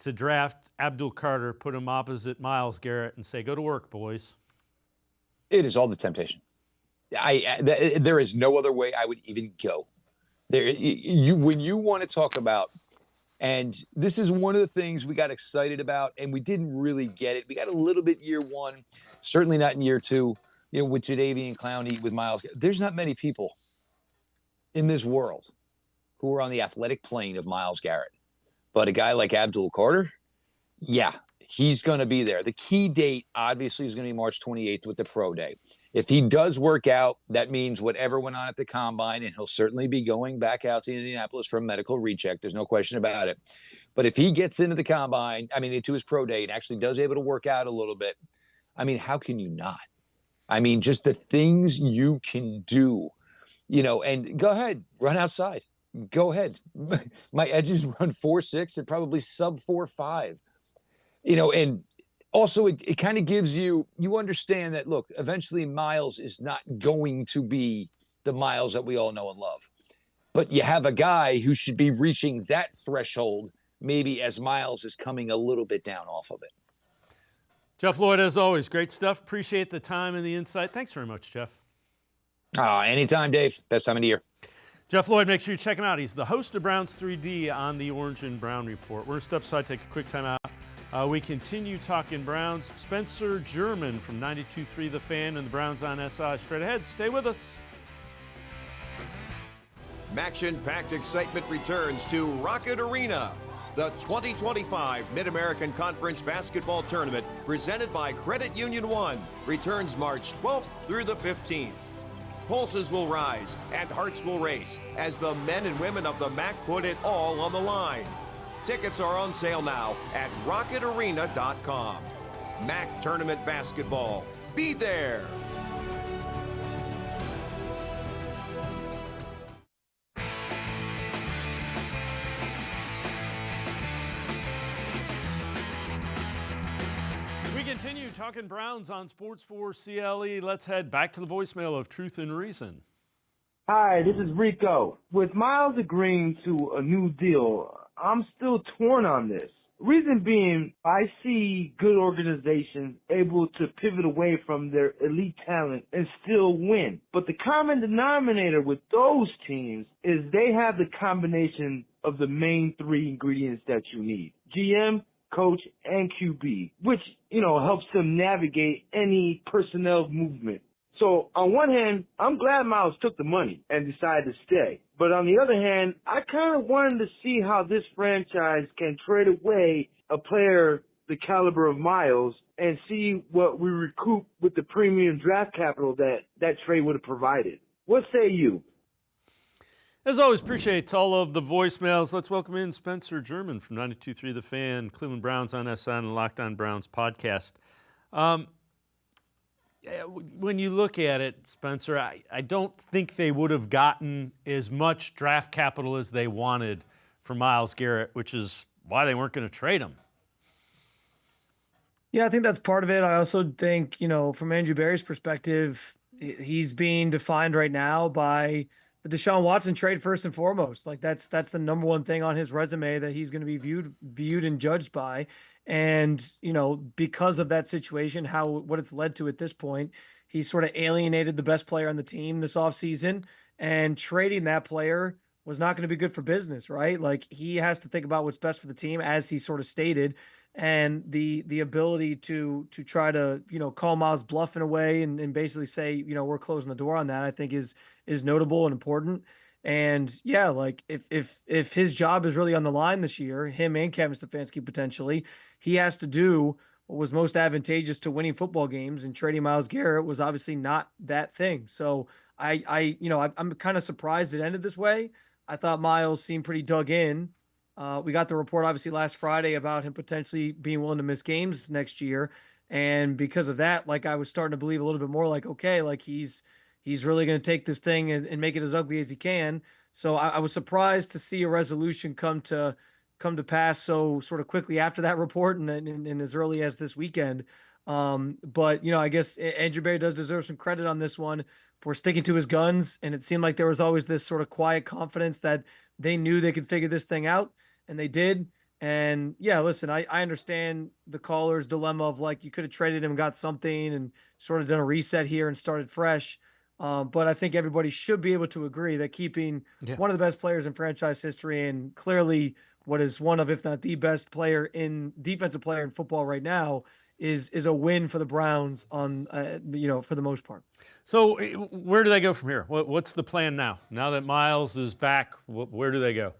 to draft Abdul Carter, put him opposite Myles Garrett, and say, go to work, boys? It is all the temptation. There is no other way I would even go. When you want to talk about, and this is one of the things we got excited about, and we didn't really get it. We got a little bit year one, certainly not in year two, with Jadeveon Clowney, with Myles. There's not many people in this world who are on the athletic plane of Myles Garrett. But a guy like Abdul Carter, yeah, he's going to be there. The key date, obviously, is going to be March 28th with the pro day. If he does work out, that means whatever went on at the combine, and he'll certainly be going back out to Indianapolis for a medical recheck. There's no question about it. But if he gets into the combine, into his pro day and actually does able to work out a little bit, how can you not? Just the things you can do, and go ahead, run outside. Go ahead. My edges run 4.6 and probably sub 4.5. And also it kind of gives you understand that, look, eventually Myles is not going to be the Myles that we all know and love. But you have a guy who should be reaching that threshold maybe as Myles is coming a little bit down off of it. Jeff Lloyd, as always, great stuff. Appreciate the time and the insight. Thanks very much, Jeff. Anytime, Dave. Best time of the year. Jeff Lloyd, make sure you check him out. He's the host of Browns 3D on the Orange and Brown Report. We're going to step aside, take a quick time out. We continue talking Browns. Spencer German from 92.3 The Fan and the Browns on SI. Straight ahead. Stay with us. Action-packed excitement returns to Rocket Arena. The 2025 Mid-American Conference Basketball Tournament, presented by Credit Union One, returns March 12th through the 15th. Pulses will rise and hearts will race as the men and women of the MAC put it all on the line. Tickets are on sale now at rocketarena.com. MAC Tournament Basketball. Be there! Continue talking Browns on Sports4CLE. Let's head back to the voicemail of Truth and Reason. Hi, this is Rico. With Myles agreeing to a new deal, I'm still torn on this. Reason being, I see good organizations able to pivot away from their elite talent and still win. But the common denominator with those teams is they have the combination of the main three ingredients that you need. GM, coach, and QB, which, helps them navigate any personnel movement. So on one hand, I'm glad Myles took the money and decided to stay. But on the other hand, I kind of wanted to see how this franchise can trade away a player the caliber of Myles and see what we recoup with the premium draft capital that trade would have provided. What say you? As always, appreciate all of the voicemails. Let's welcome in Spencer German from 92.3 The Fan, Cleveland Browns on SN, and Locked On Browns podcast. When you look at it, Spencer, I don't think they would have gotten as much draft capital as they wanted for Myles Garrett, which is why they weren't going to trade him. Yeah, I think that's part of it. I also think, from Andrew Berry's perspective, he's being defined right now by the Deshaun Watson trade first and foremost. Like that's the number one thing on his resume that he's going to be viewed and judged by. And, because of that situation, what it's led to at this point, he's sort of alienated the best player on the team this offseason, and trading that player was not going to be good for business, right? Like he has to think about what's best for the team, as he sort of stated, and the ability to try to, call Myles bluff in a way and basically say, we're closing the door on that, I think is notable and important. And yeah, like if his job is really on the line this year, him and Kevin Stefanski potentially, he has to do what was most advantageous to winning football games, and trading Myles Garrett was obviously not that thing. So I'm kind of surprised it ended this way. I thought Myles seemed pretty dug in We got the report obviously last Friday about him potentially being willing to miss games next year. And because of that, like I was starting to believe a little bit more like, okay, like he's really going to take this thing and make it as ugly as he can. So I was surprised to see a resolution come to pass so sort of quickly after that report and as early as this weekend. But I guess Andrew Berry does deserve some credit on this one for sticking to his guns. And it seemed like there was always this sort of quiet confidence that they knew they could figure this thing out, and they did. And yeah, listen, I understand the caller's dilemma of like, you could have traded him and got something and sort of done a reset here and started fresh. But I think everybody should be able to agree that keeping one of the best players in franchise history and clearly what is one of, if not the best defensive player in football right now is a win for the Browns on, for the most part. So where do they go from here? What's the plan now? Now that Myles is back, where do they go?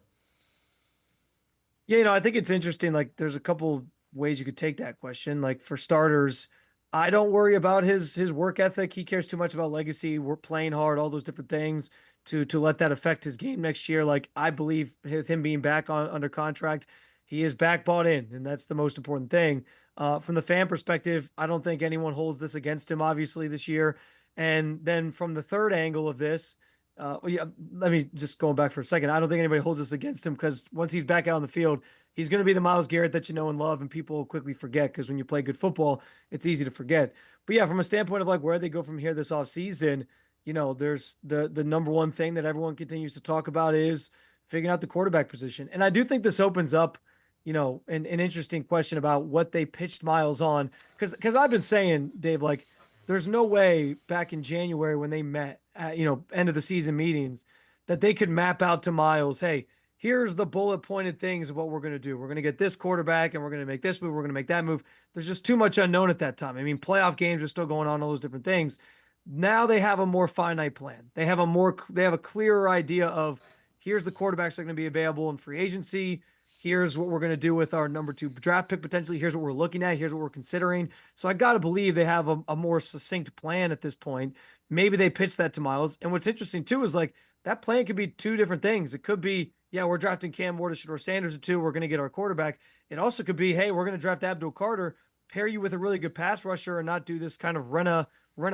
Yeah, I think it's interesting. Like, there's a couple ways you could take that question. Like, for starters, I don't worry about his work ethic. He cares too much about legacy. We're playing hard, all those different things to let that affect his game next year. Like, I believe with him being back under contract, he is back bought in, and that's the most important thing. From the fan perspective, I don't think anyone holds this against him, obviously, this year. And then from the third angle of this, let me just go back for a second. I don't think anybody holds this against him because once he's back out on the field, he's going to be the Myles Garrett that you know and love, and people quickly forget because when you play good football, it's easy to forget. But yeah, from a standpoint of like where they go from here this offseason, there's the number one thing that everyone continues to talk about is figuring out the quarterback position. And I do think this opens up, an interesting question about what they pitched Myles on. Because I've been saying, Dave, like, there's no way back in January when they met at, end of the season meetings that they could map out to Myles, hey, here's the bullet pointed things of what we're going to do. We're going to get this quarterback and we're going to make this move. We're going to make that move. There's just too much unknown at that time. I mean, playoff games are still going on, all those different things. Now they have a more finite plan. They have a clearer idea of here's the quarterbacks that are going to be available in free agency. Here's what we're going to do with our number 2 draft pick potentially. Here's what we're looking at. Here's what we're considering. So I got to believe they have a more succinct plan at this point. Maybe they pitch that to Myles. And what's interesting too is like that plan could be 2 different things. It could be, yeah, we're drafting Cam Ward or Shedeur Sanders at 2. We're going to get our quarterback. It also could be, hey, we're going to draft Abdul Carter, pair you with a really good pass rusher and not do this kind of run a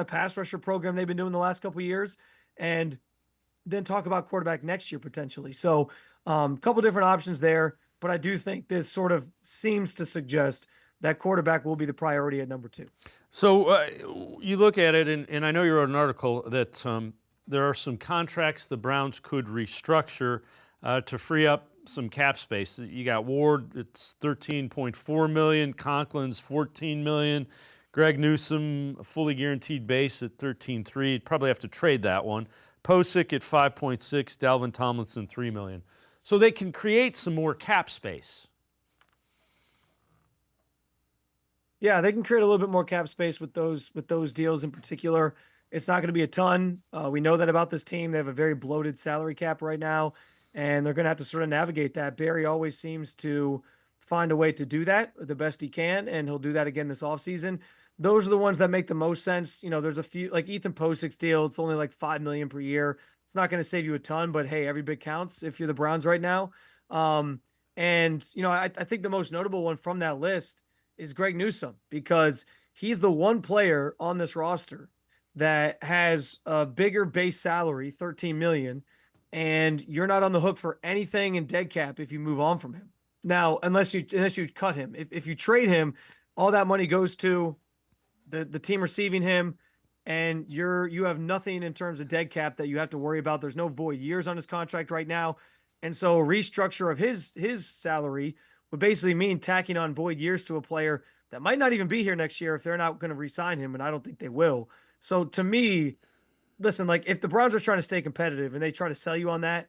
pass rusher program they've been doing the last couple of years, and then talk about quarterback next year potentially. So a couple different options there. But I do think this sort of seems to suggest that quarterback will be the priority at number 2. So you look at it, and I know you wrote an article that there are some contracts the Browns could restructure to free up some cap space. You got Ward, it's $13.4 million. Conklin's $14 million. Greg Newsome, a fully guaranteed base at $13.3. You'd probably have to trade that one. Posick at $5.6. Dalvin Tomlinson, $3 million. So they can create some more cap space. Yeah, they can create a little bit more cap space with those deals in particular. It's not going to be a ton. We know that about this team. They have a very bloated salary cap right now, and they're going to have to sort of navigate that. Barry always seems to find a way to do that the best he can, and he'll do that again this offseason. Those are the ones that make the most sense. There's a few, like Ethan Posick's deal. It's only like $5 million per year. It's not going to save you a ton, but hey, every bit counts if you're the Browns right now. I think the most notable one from that list is Greg Newsome, because he's the one player on this roster that has a bigger base salary, $13 million, and you're not on the hook for anything in dead cap if you move on from him. Now, unless you cut him. If you trade him, all that money goes to the team receiving him, and you have nothing in terms of dead cap that you have to worry about. There's no void years on his contract right now. And so a restructure of his salary would basically mean tacking on void years to a player that might not even be here next year if they're not going to re-sign him, and I don't think they will. So to me, listen, like if the Browns are trying to stay competitive and they try to sell you on that,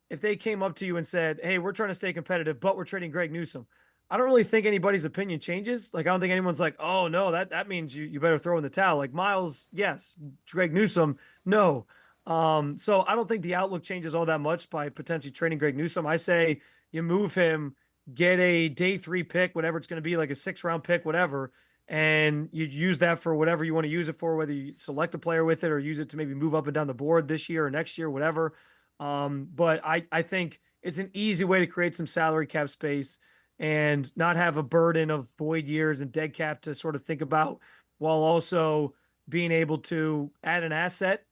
if they came up to you and said, hey, we're trying to stay competitive, but we're trading Greg Newsome, I don't really think anybody's opinion changes. Like, I don't think anyone's like, oh, no, that means you better throw in the towel. Like, Myles, yes. Greg Newsome, no. So I don't think the outlook changes all that much by potentially trading Greg Newsome. I say you move him, get a day 3 pick, whatever it's going to be, like a 6th-round pick, whatever, and you use that for whatever you want to use it for, whether you select a player with it or use it to maybe move up and down the board this year or next year, whatever. But I think it's an easy way to create some salary cap space and not have a burden of void years and dead cap to sort of think about, while also being able to add an asset.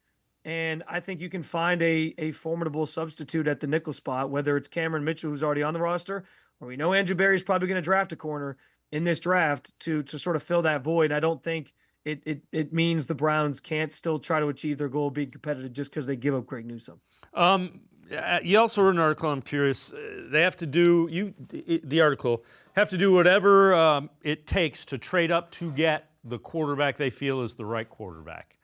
And I think you can find a formidable substitute at the nickel spot, whether it's Cameron Mitchell, who's already on the roster, or we know Andrew Berry's probably going to draft a corner in this draft to sort of fill that void. I don't think it means the Browns can't still try to achieve their goal of being competitive just because they give up Greg Newsome. You also wrote an article. I'm curious. They have to do the article have to do whatever it takes to trade up to get the quarterback they feel is the right quarterback.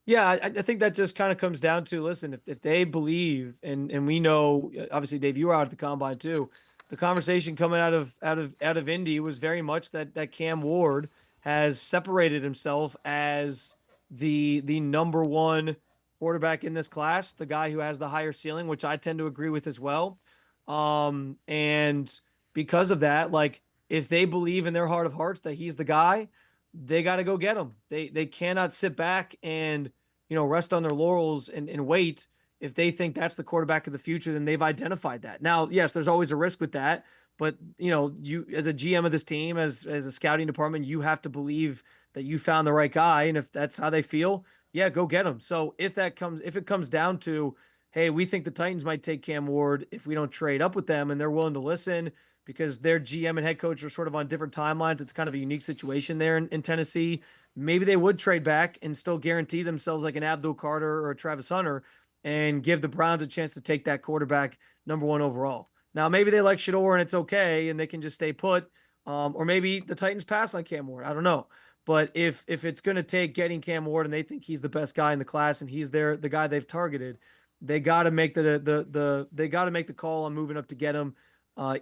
Yeah, I think that just kind of comes down to, listen, if they believe, and we know, obviously, Dave, you were out at the combine too. The conversation coming out of Indy was very much that Cam Ward has separated himself as the number one quarterback in this class, the guy who has the higher ceiling, which I tend to agree with as well. And because of that, like, if they believe in their heart of hearts that he's the guy, they got to go get him. They cannot sit back and, rest on their laurels and wait. If they think that's the quarterback of the future, then they've identified that. Now, yes, there's always a risk with that, but you as a GM of this team, as a scouting department, you have to believe that you found the right guy. And if that's how they feel, yeah, go get him. So if it comes down to, hey, we think the Titans might take Cam Ward if we don't trade up with them, and they're willing to listen because their GM and head coach are sort of on different timelines. It's kind of a unique situation there in Tennessee. Maybe they would trade back and still guarantee themselves like an Abdul Carter or a Travis Hunter and give the Browns a chance to take that quarterback number one overall. Now, maybe they like Shador and it's okay and they can just stay put. Or maybe the Titans pass on Cam Ward. I don't know. But if it's going to take getting Cam Ward and they think he's the best guy in the class and he's the guy they've targeted, they got to make the call on moving up to get him.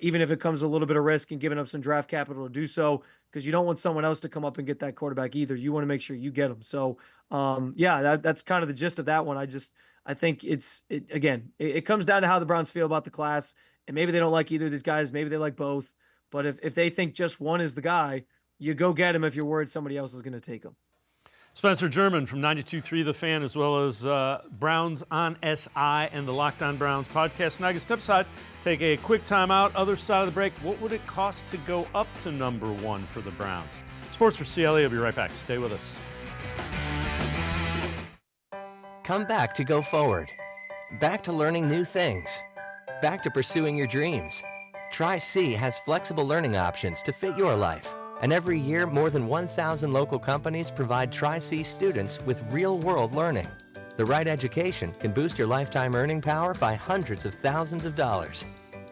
Even if it comes a little bit of risk and giving up some draft capital to do so, because you don't want someone else to come up and get that quarterback either. You want to make sure you get him. So, that's kind of the gist of that one. I think it comes down to how the Browns feel about the class, and maybe they don't like either of these guys. Maybe they like both. But if they think just one is the guy, you go get him if you're worried somebody else is going to take him. Spencer German from 92.3 The Fan, as well as Browns on SI and the Locked On Browns podcast. Now, I can step aside, take a quick timeout. Other side of the break, what would it cost to go up to number one for the Browns? Sports4CLE will be right back. Stay with us. Come back to go forward. Back to learning new things. Back to pursuing your dreams. Tri-C has flexible learning options to fit your life. And every year, more than 1,000 local companies provide Tri-C students with real-world learning. The right education can boost your lifetime earning power by hundreds of thousands of dollars.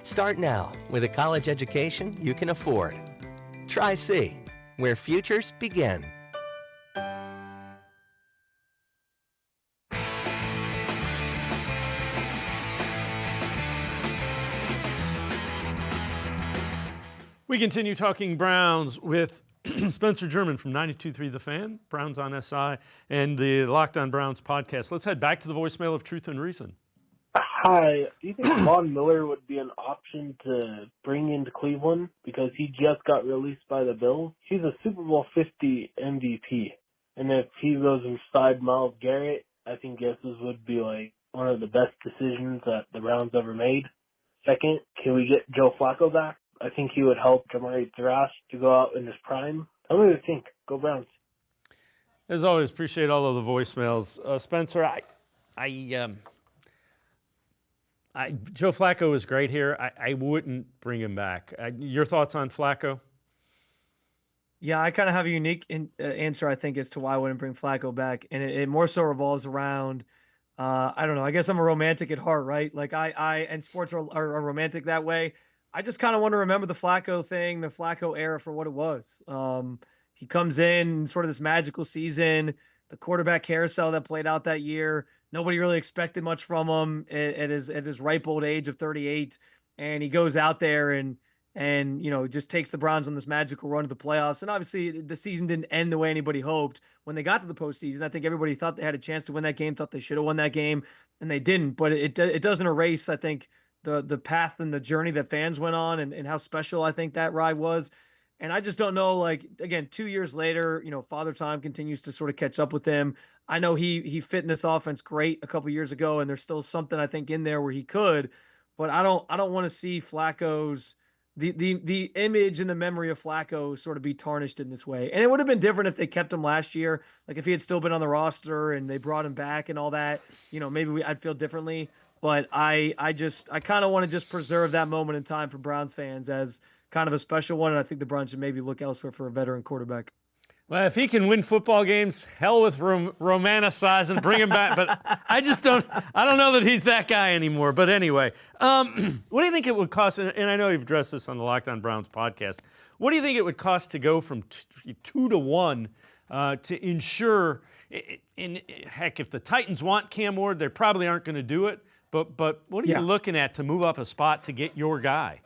Start now with a college education you can afford. Tri-C, where futures begin. We continue talking Browns with Spencer German from 92.3 The Fan, Browns on SI, and the Locked On Browns podcast. Let's head back to the voicemail of Truth and Reason. Hi. Do you think Von Miller would be an option to bring into Cleveland because he just got released by the Bills? He's a Super Bowl 50 MVP. And if he goes inside Myles Garrett, I think this would be like one of the best decisions that the Browns ever made. Second, can we get Joe Flacco back? I think he would help Jamari Thrash to go out in his prime. Tell me what you think. Go Browns. As always, appreciate all of the voicemails. Spencer, Joe Flacco is great here. I wouldn't bring him back. Your thoughts on Flacco? Yeah, I kind of have a unique answer, I think, as to why I wouldn't bring Flacco back. And it more so revolves around, I don't know, I guess I'm a romantic at heart, right? Like and sports are romantic that way. I just kind of want to remember the Flacco thing, the Flacco era for what it was. He comes in sort of this magical season, the quarterback carousel that played out that year. Nobody really expected much from him at his ripe old age of 38. And he goes out there and just takes the Browns on this magical run to the playoffs. And obviously the season didn't end the way anybody hoped. When they got to the postseason, I think everybody thought they had a chance to win that game, thought they should have won that game, and they didn't. But it doesn't erase, I think, the path and the journey that fans went on and how special I think that ride was. And I just don't know, like, again, 2 years later, Father Time continues to sort of catch up with him. I know he fit in this offense great a couple years ago, and there's still something I think in there where he could, but I don't want to see Flacco's the image and the memory of Flacco sort of be tarnished in this way. And it would have been different if they kept him last year, like if he had still been on the roster and they brought him back and all that. Maybe I'd feel differently. But I kind of want to just preserve that moment in time for Browns fans as kind of a special one, and I think the Browns should maybe look elsewhere for a veteran quarterback. Well, if he can win football games, hell with romanticizing, bring him back. But I don't know that he's that guy anymore. But anyway, what do you think it would cost? And I know you've addressed this on the Locked On Browns podcast. What do you think it would cost to go from 2-1 to ensure? Heck, if the Titans want Cam Ward, they probably aren't going to do it. But what are you looking at to move up a spot to get your guy?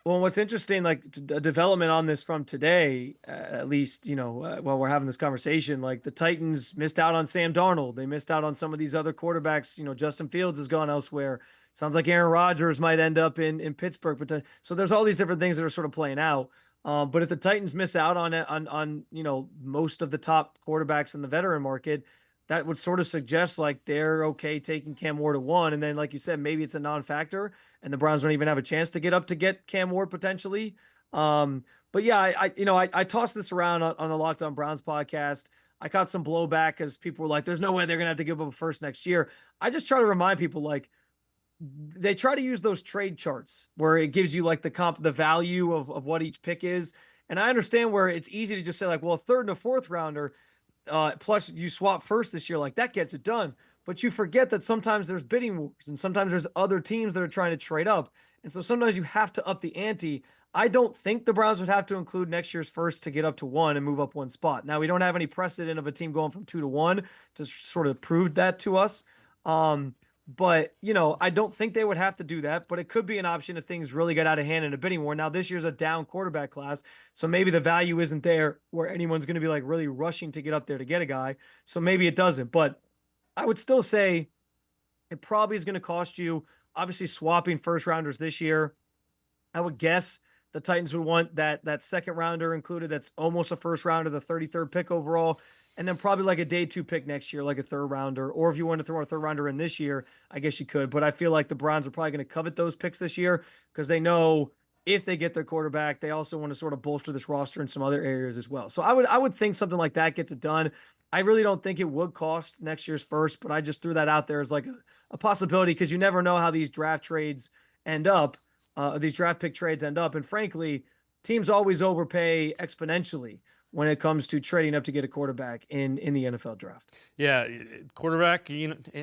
Well, what's interesting, like the development on this from today, at least, while we're having this conversation, like the Titans missed out on Sam Darnold. They missed out on some of these other quarterbacks. Justin Fields has gone elsewhere. Sounds like Aaron Rodgers might end up in Pittsburgh. But so there's all these different things that are sort of playing out. But if the Titans miss out on most of the top quarterbacks in the veteran market, that would sort of suggest like they're okay taking Cam Ward at 1. And then, like you said, maybe it's a non-factor and the Browns don't even have a chance to get Cam Ward potentially. But yeah, I tossed this around on the Locked On Browns podcast. I caught some blowback because people were like, there's no way they're going to have to give up a first next year. I just try to remind people, like, they try to use those trade charts where it gives you like the value of what each pick is. And I understand where it's easy to just say like, well, a third and a fourth rounder, plus you swap first this year, like that gets it done. But you forget that sometimes there's bidding wars and sometimes there's other teams that are trying to trade up. And so sometimes you have to up the ante. I don't think the Browns would have to include next year's first to get up to 1 and move up 1 spot. Now, we don't have any precedent of a team going from 2 to 1 to sort of prove that to us. But, I don't think they would have to do that, but it could be an option if things really get out of hand in a bidding war. Now, this year's a down quarterback class, so maybe the value isn't there where anyone's going to be like really rushing to get up there to get a guy. So maybe it doesn't, but I would still say it probably is going to cost you, obviously swapping first rounders this year. I would guess the Titans would want that second rounder included. That's almost a first rounder, the 33rd pick overall. And then probably like a day 2 pick next year, like a third rounder. Or if you want to throw a third rounder in this year, I guess you could. But I feel like the Browns are probably going to covet those picks this year because they know if they get their quarterback, they also want to sort of bolster this roster in some other areas as well. So I would think something like that gets it done. I really don't think it would cost next year's first, but I just threw that out there as like a possibility because you never know how these draft trades end up, these draft pick trades end up. And frankly, teams always overpay exponentially when it comes to trading up to get a quarterback in the NFL draft. Yeah, quarterback,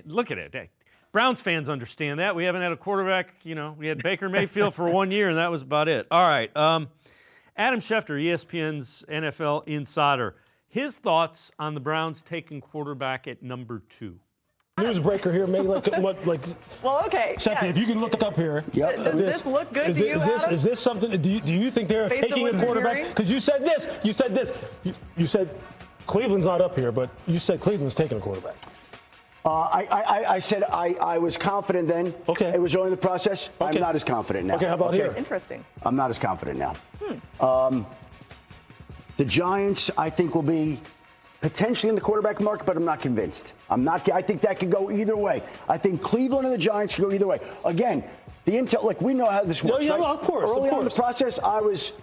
look at it. Browns fans understand that. We haven't had a quarterback, we had Baker Mayfield for 1 year, and that was about it. All right, Adam Schefter, ESPN's NFL insider, his thoughts on the Browns taking quarterback at number 2. Newsbreaker here, maybe like Well, okay. Shefty, if you can look it up here. Yep. Does this look good to you, Adam? Is this something? Do you think they're taking a quarterback? Because you said this. You said Cleveland's not up here, but you said Cleveland's taking a quarterback. I said I was confident then. Okay. It was early in the process. Okay. I'm not as confident now. Okay, how about here? Interesting. I'm not as confident now. The Giants, I think, will be potentially in the quarterback market, but I'm not convinced. I think that could go either way. I think Cleveland and the Giants could go either way. Again, the intel, like we know how this works. Yeah, right? of course. Early on in the process, I was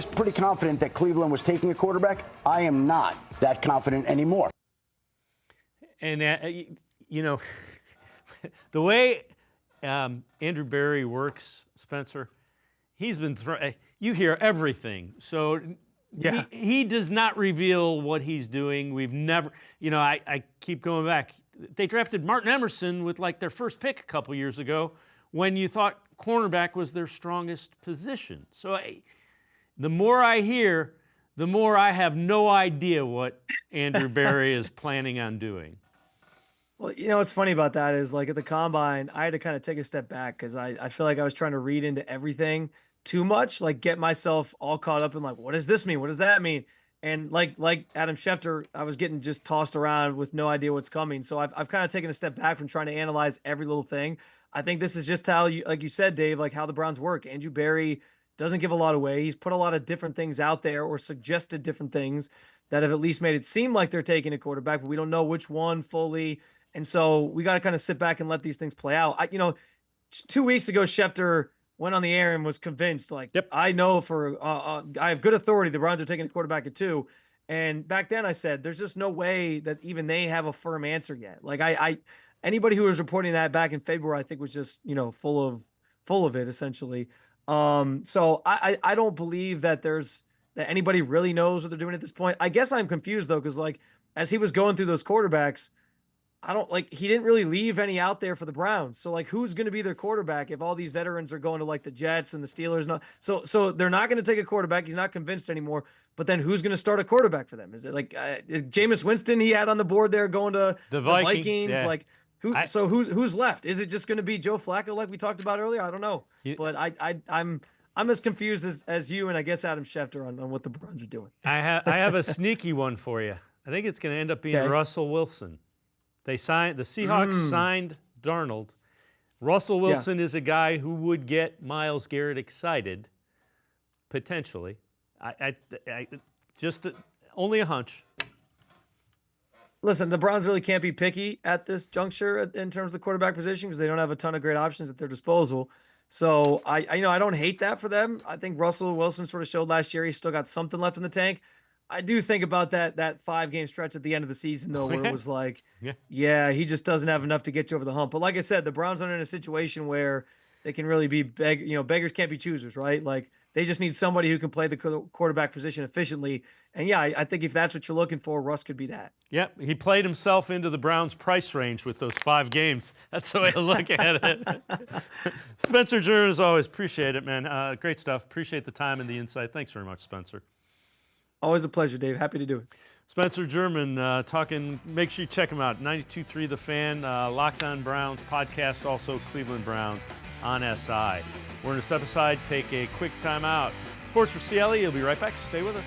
pretty confident that Cleveland was taking a quarterback. I am not that confident anymore. And the way Andrew Berry works, Spencer, he's been you hear everything. So yeah, he does not reveal what he's doing. We've never, I keep going back. They drafted Martin Emerson with like their first pick a couple years ago when you thought cornerback was their strongest position. So the more I hear, the more I have no idea what Andrew Berry is planning on doing. Well, what's funny about that is like at the Combine, I had to kind of take a step back because I feel like I was trying to read into everything too much, like get myself all caught up in like, what does this mean? What does that mean? And like Adam Schefter, I was getting just tossed around with no idea what's coming. So I've kind of taken a step back from trying to analyze every little thing. I think this is just how like you said, Dave, like how the Browns work. Andrew Berry doesn't give a lot away. He's put a lot of different things out there or suggested different things that have at least made it seem like they're taking a quarterback, but we don't know which one fully. And so we got to kind of sit back and let these things play out. 2 weeks ago, Schefter went on the air and was convinced, like, I know I have good authority. The Browns are taking a quarterback at 2. And back then I said, there's just no way that even they have a firm answer yet. Like anybody who was reporting that back in February, I think was just, full of it essentially. So I don't believe that that anybody really knows what they're doing at this point. I guess I'm confused though, because like as he was going through those quarterbacks, he didn't really leave any out there for the Browns. So like who's going to be their quarterback if all these veterans are going to like the Jets and the Steelers? So they're not going to take a quarterback. He's not convinced anymore. But then who's going to start a quarterback for them? Is it like Jameis Winston he had on the board there going to the Vikings? Yeah. Like who's left? Is it just going to be Joe Flacco like we talked about earlier? I don't know. But I'm as confused as you and I guess Adam Schefter on what the Browns are doing. I have a sneaky one for you. I think it's going to end up being Russell Wilson. The Seahawks signed Darnold. Russell Wilson is a guy who would get Myles Garrett excited, potentially. I just only a hunch. Listen, the Browns really can't be picky at this juncture in terms of the quarterback position because they don't have a ton of great options at their disposal. So I don't hate that for them. I think Russell Wilson sort of showed last year he's still got something left in the tank. I do think about that 5-game stretch at the end of the season though, where it was like, he just doesn't have enough to get you over the hump. But like I said, the Browns are in a situation where they can really be beggars can't be choosers, right? Like they just need somebody who can play the quarterback position efficiently. And I think if that's what you're looking for, Russ could be that. Yep, he played himself into the Browns' price range with those 5 games. That's the way to look at it. Spencer German, as always, appreciate it, man. Great stuff. Appreciate the time and the insight. Thanks very much, Spencer. Always a pleasure, Dave. Happy to do it. Spencer German talking. Make sure you check him out. 92.3 The Fan, Locked On Browns podcast, also Cleveland Browns on SI. We're going to step aside, take a quick time out. Sports4CLE, you'll be right back. Stay with us.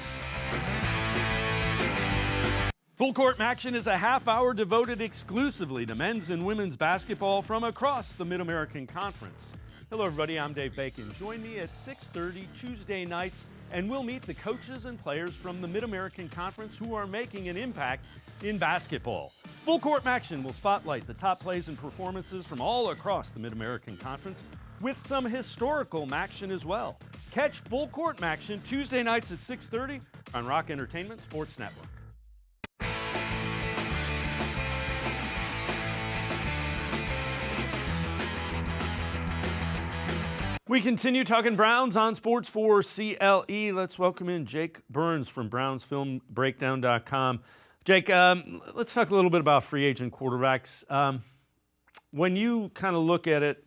Full Court Action is a half-hour devoted exclusively to men's and women's basketball from across the Mid-American Conference. Hello, everybody. I'm Dave Bacon. Join me at 6:30 Tuesday nights, and we'll meet the coaches and players from the Mid-American Conference who are making an impact in basketball. Full Court Action will spotlight the top plays and performances from all across the Mid-American Conference with some historical action as well. Catch Full Court Action Tuesday nights at 6:30 on Rock Entertainment Sports Network. We continue talking Browns on Sports4CLE. Let's welcome in Jake Burns from BrownsFilmBreakdown.com. Jake, let's talk a little bit about free agent quarterbacks. When you kind of look at it,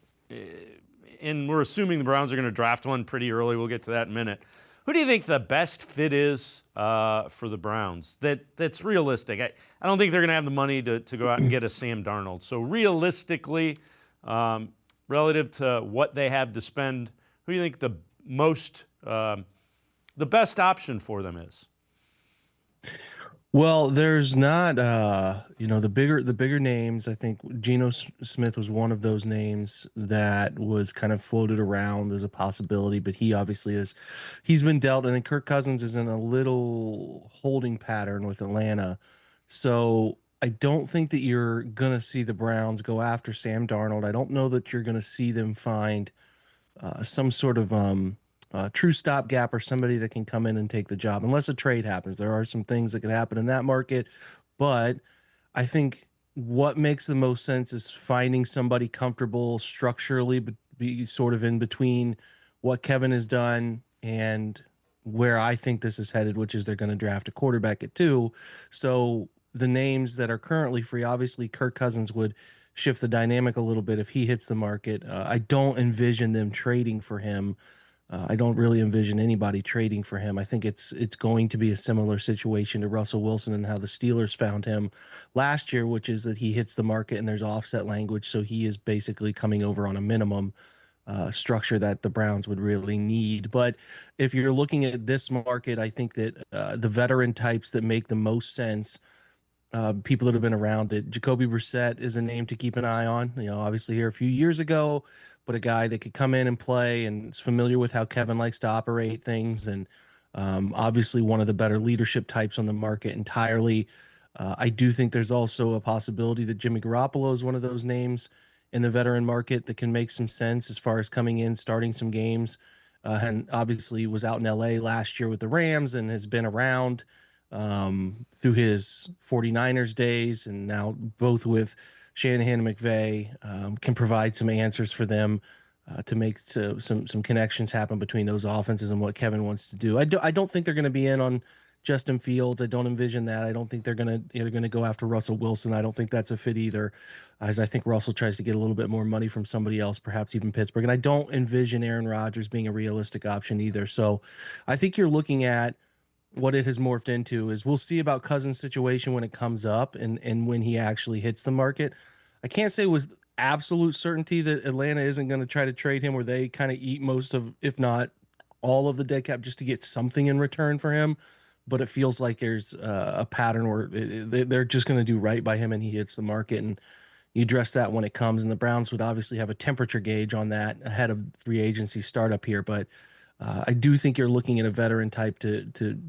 and we're assuming the Browns are going to draft one pretty early, we'll get to that in a minute. Who do you think the best fit is for the Browns that's realistic? I don't think they're going to have the money to go out and get a Sam Darnold. So realistically, relative to what they have to spend, who do you think the best option for them is? Well, there's not, the bigger names. I think Geno Smith was one of those names that was kind of floated around as a possibility, but he obviously he's been dealt. I think Kirk Cousins is in a little holding pattern with Atlanta. So I don't think that you're going to see the Browns go after Sam Darnold. I don't know that you're going to see them find some sort of true stopgap or somebody that can come in and take the job, unless a trade happens. There are some things that could happen in that market, but I think what makes the most sense is finding somebody comfortable structurally, but be sort of in between what Kevin has done and where I think this is headed, which is they're going to draft a quarterback at 2. So the names that are currently free, obviously Kirk Cousins would shift the dynamic a little bit if he hits the market. I don't envision them trading for him. I don't really envision anybody trading for him. I think it's going to be a similar situation to Russell Wilson and how the Steelers found him last year, which is that he hits the market and there's offset language. So he is basically coming over on a minimum structure that the Browns would really need. But if you're looking at this market, I think that the veteran types that make the most sense, people that have been around it, Jacoby Brissett is a name to keep an eye on. Obviously here a few years ago, but a guy that could come in and play and is familiar with how Kevin likes to operate things, and obviously one of the better leadership types on the market entirely. I do think there's also a possibility that Jimmy Garoppolo is one of those names in the veteran market that can make some sense as far as coming in, starting some games. And obviously was out in LA last year with the Rams and has been around through his 49ers days, and now both with Shanahan and McVay, can provide some answers for them to make some connections happen between those offenses and what Kevin wants to do. I don't think they're going to be in on Justin Fields. I don't envision that. I don't think they're going to go after Russell Wilson. I don't think that's a fit either, as I think Russell tries to get a little bit more money from somebody else, perhaps even Pittsburgh. And I don't envision Aaron Rodgers being a realistic option either. So I think you're looking at what it has morphed into is we'll see about Cousins' situation when it comes up and when he actually hits the market. I can't say with absolute certainty that Atlanta isn't going to try to trade him, where they kind of eat most of, if not all of the dead cap just to get something in return for him. But it feels like there's a pattern where they're just going to do right by him and he hits the market, and you address that when it comes. And the Browns would obviously have a temperature gauge on that ahead of free agency startup here. But I do think you're looking at a veteran type to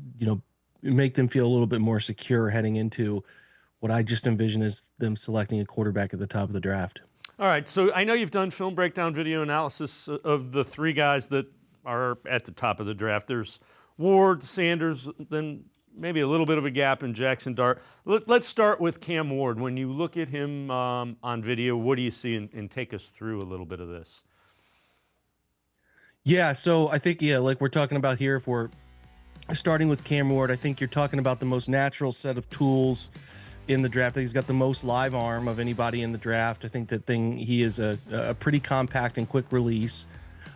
make them feel a little bit more secure heading into what I just envision is them selecting a quarterback at the top of the draft. All right, so I know you've done film breakdown video analysis of the three guys that are at the top of the draft. There's Ward, Sanders, then maybe a little bit of a gap in Jackson Dart. Let's start with Cam Ward. When you look at him on video, what do you see? And take us through a little bit of this. Yeah, so I think, like we're talking about here, if we're starting with Cam Ward, I think you're talking about the most natural set of tools in the draft. I think he's got the most live arm of anybody in the draft. I think he is a pretty compact and quick release.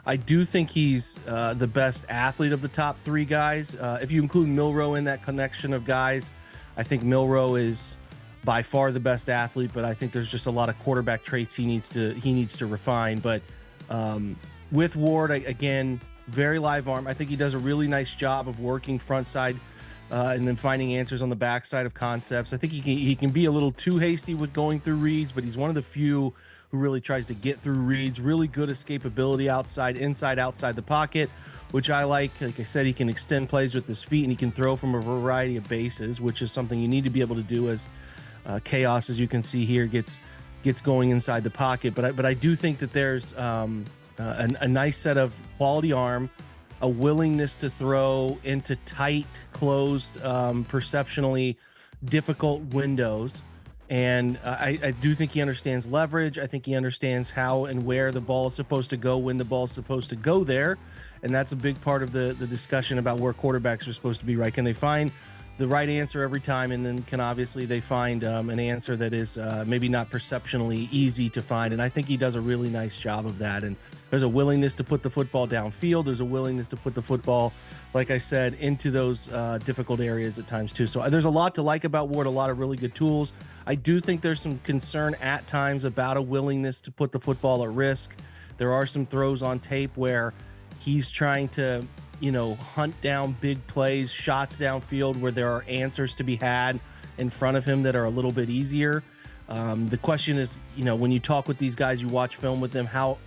I do think he's the best athlete of the top three guys. If you include Milroe in that connection of guys, I think Milroe is by far the best athlete, but I think there's just a lot of quarterback traits he needs to refine. But with Ward, again, very live arm. I think he does a really nice job of working front side and then finding answers on the backside of concepts. I think he can be a little too hasty with going through reads, but he's one of the few who really tries to get through reads. Really good escapability outside, inside, outside the pocket, which I like. Like I said, he can extend plays with his feet, and he can throw from a variety of bases, which is something you need to be able to do as chaos, as you can see here, gets going inside the pocket. But I do think that there's a nice set of quality arm, a willingness to throw into tight, closed, perceptionally difficult windows. And I do think he understands leverage. I think he understands how and where the ball is supposed to go, when the ball is supposed to go there. And that's a big part of the discussion about where quarterbacks are supposed to be, right? Can they find the right answer every time? And then can obviously they find an answer that is maybe not perceptionally easy to find? And I think he does a really nice job of that. And there's a willingness to put the football downfield. There's a willingness to put the football, like I said, into those difficult areas at times too. So there's a lot to like about Ward, a lot of really good tools. I do think there's some concern at times about a willingness to put the football at risk. There are some throws on tape where he's trying to, hunt down big plays, shots downfield where there are answers to be had in front of him that are a little bit easier. The question is, when you talk with these guys, you watch film with them, how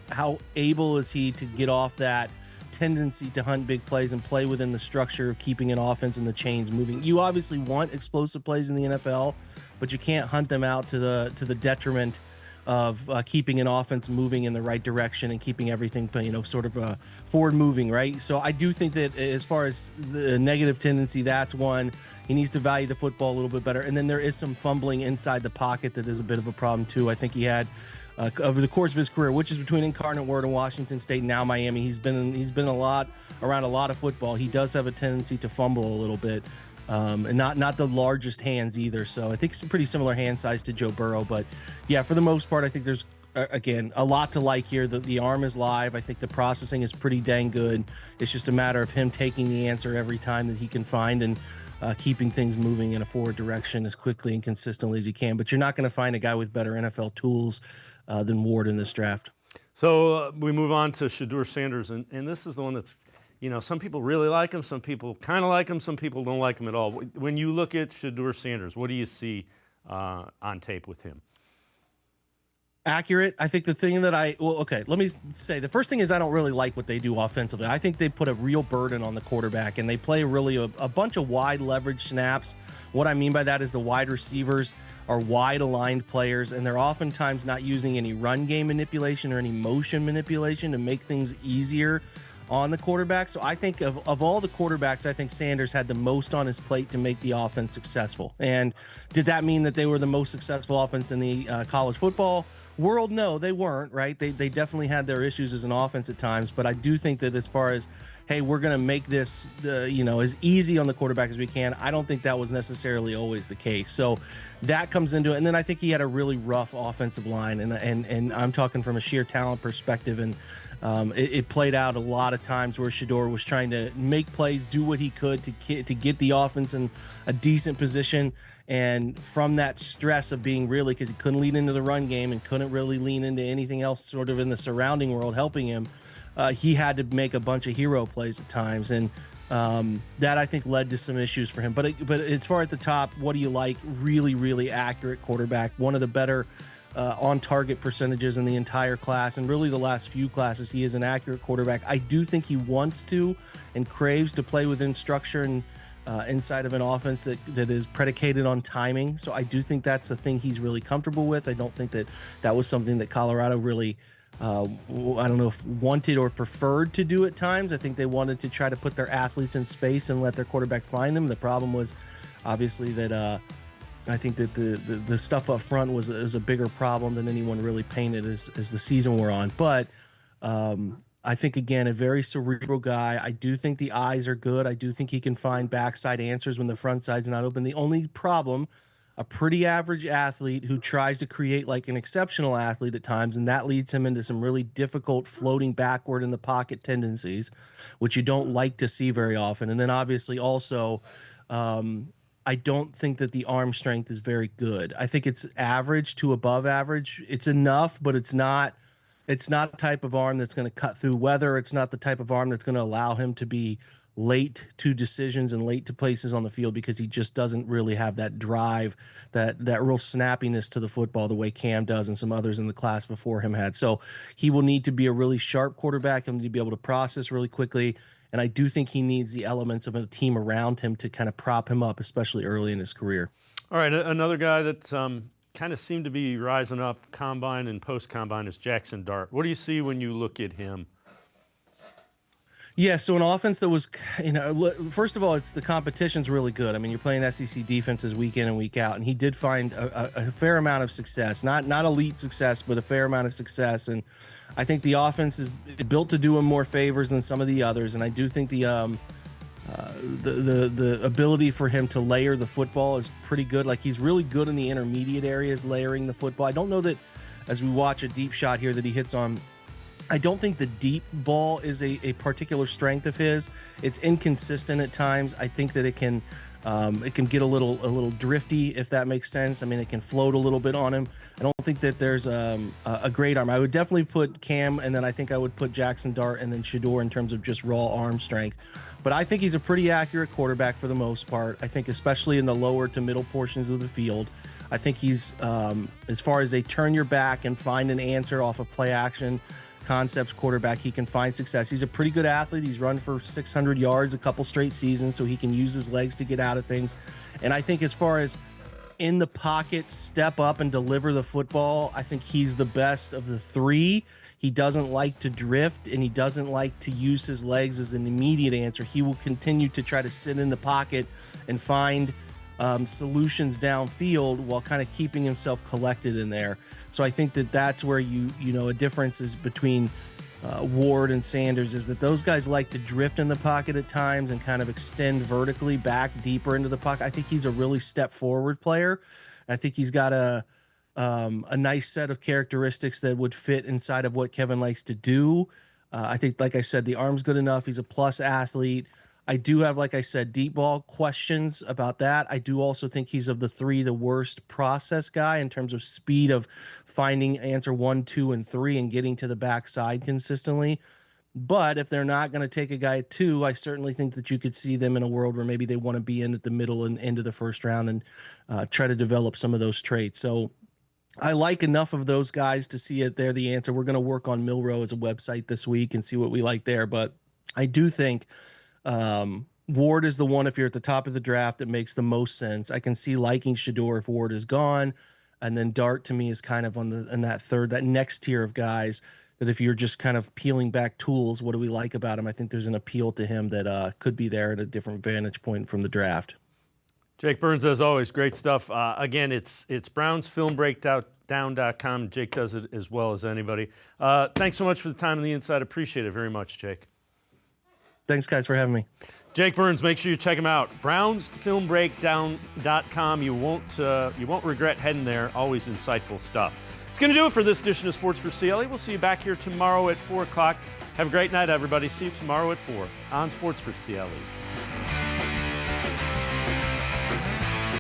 able is he to get off that tendency to hunt big plays and play within the structure of keeping an offense and the chains moving? You obviously want explosive plays in the NFL, but you can't hunt them out to the detriment of keeping an offense moving in the right direction and keeping everything, sort of forward moving, right? So I do think that as far as the negative tendency, that's one. He needs to value the football a little bit better. And then there is some fumbling inside the pocket that is a bit of a problem too. I think he had over the course of his career, which is between Incarnate Word and Washington State, now Miami. He's been a lot around a lot of football. He does have a tendency to fumble a little bit. And not the largest hands either. So I think it's a pretty similar hand size to Joe Burrow. But yeah, for the most part, I think there's, again, a lot to like here. The arm is live. I think the processing is pretty dang good. It's just a matter of him taking the answer every time that he can find and keeping things moving in a forward direction as quickly and consistently as he can. But you're not going to find a guy with better NFL tools than Ward in this draft. So we move on to Shedeur Sanders. And this is the one that's, some people really like him, some people kind of like him, some people don't like him at all. When you look at Shedeur Sanders, what do you see on tape with him? Accurate. I think the thing that let me say, the first thing is I don't really like what they do offensively. I think they put a real burden on the quarterback, and they play really a bunch of wide leverage snaps. What I mean by that is the wide receivers are wide aligned players, and they're oftentimes not using any run game manipulation or any motion manipulation to make things easier on the quarterback. So I think of all the quarterbacks, I think Sanders had the most on his plate to make the offense successful. And did that mean that they were the most successful offense in the college football world? No, they weren't, right? They definitely had their issues as an offense at times, but I do think that as far as, hey, we're going to make this, as easy on the quarterback as we can, I don't think that was necessarily always the case. So that comes into it. And then I think he had a really rough offensive line, and I'm talking from a sheer talent perspective, and it played out a lot of times where Shedeur was trying to make plays, do what he could to get the offense in a decent position. And from that stress of being really, because he couldn't lean into the run game and couldn't really lean into anything else sort of in the surrounding world helping him, he had to make a bunch of hero plays at times. And that I think led to some issues for him. But as far at the top, what do you like? Really, really accurate quarterback. One of the better on target percentages in the entire class, and really the last few classes. He is an accurate quarterback. I do think he wants to and craves to play within structure and inside of an offense that is predicated on timing. So I do think that's a thing he's really comfortable with. I don't think that was something that Colorado really I don't know if wanted or preferred to do at times. I think they wanted to try to put their athletes in space and let their quarterback find them. The problem was obviously that I think that the stuff up front was a bigger problem than anyone really painted as the season wore on. But I think, again, a very cerebral guy. I do think the eyes are good. I do think he can find backside answers when the front side's not open. The only problem, a pretty average athlete who tries to create like an exceptional athlete at times, and that leads him into some really difficult floating backward in the pocket tendencies, which you don't like to see very often. And then obviously also, I don't think that the arm strength is very good. I think it's average to above average. It's enough, but it's not the type of arm that's going to cut through weather. It's not the type of arm that's going to allow him to be late to decisions and late to places on the field, because he just doesn't really have that drive, that real snappiness to the football the way Cam does and some others in the class before him had. So he will need to be a really sharp quarterback. He'll need to be able to process really quickly. And I do think he needs the elements of a team around him to kind of prop him up, especially early in his career. All right, another guy that kind of seemed to be rising up combine and post-combine is Jackson Dart. What do you see when you look at him? Yeah, so an offense that was, first of all, it's the competition's really good. I mean, you're playing SEC defenses week in and week out, and he did find a fair amount of success. Not elite success, but a fair amount of success. And I think the offense is built to do him more favors than some of the others. And I do think the ability for him to layer the football is pretty good. Like, he's really good in the intermediate areas, layering the football. I don't know that as we watch a deep shot here that he hits on. I don't think the deep ball is a particular strength of his. It's inconsistent at times. I think that it can get a little drifty, if that makes sense. I mean, it can float a little bit on him. I don't think that there's a great arm. I would definitely put Cam, and then I think I would put Jackson Dart and then Shedeur in terms of just raw arm strength. But I think he's a pretty accurate quarterback for the most part. I think especially in the lower to middle portions of the field. I think he's, as far as a turn your back and find an answer off of play action concepts quarterback, he can find success. He's a pretty good athlete. He's run for 600 yards a couple straight seasons, so he can use his legs to get out of things. And I think as far as in the pocket, step up and deliver the football, I think he's the best of the three. He doesn't like to drift, and he doesn't like to use his legs as an immediate answer. He will continue to try to sit in the pocket and find solutions downfield while kind of keeping himself collected in there. So I think that that's where a difference is between Ward and Sanders, is that those guys like to drift in the pocket at times and kind of extend vertically back deeper into the pocket. I think he's a really step forward player. I think he's got a nice set of characteristics that would fit inside of what Kevin likes to do. I think, like I said, the arm's good enough. He's a plus athlete. I do have, like I said, deep ball questions about that. I do also think he's of the three the worst process guy in terms of speed of finding answer 1, 2, and 3 and getting to the backside consistently. But if they're not going to take a guy at 2, I certainly think that you could see them in a world where maybe they want to be in at the middle and end of the first round and try to develop some of those traits. So I like enough of those guys to see it. They're the answer. We're going to work on Milroe as a website this week and see what we like there. But I do think Ward is the one, if you're at the top of the draft, that makes the most sense. I can see liking Shedeur if Ward is gone. And then Dart to me is kind of in that next tier of guys that if you're just kind of peeling back tools, what do we like about him? I think there's an appeal to him that could be there at a different vantage point from the draft. Jake Burns, as always, great stuff. Again, it's BrownsFilmBreakdown.com. Jake does it as well as anybody. Thanks so much for the time on the inside. Appreciate it very much, Jake. Thanks, guys, for having me. Jake Burns, make sure you check him out. BrownsFilmBreakdown.com. You won't regret heading there. Always insightful stuff. It's going to do it for this edition of Sports for CLE. We'll see you back here tomorrow at 4 o'clock. Have a great night, everybody. See you tomorrow at 4 on Sports for CLE.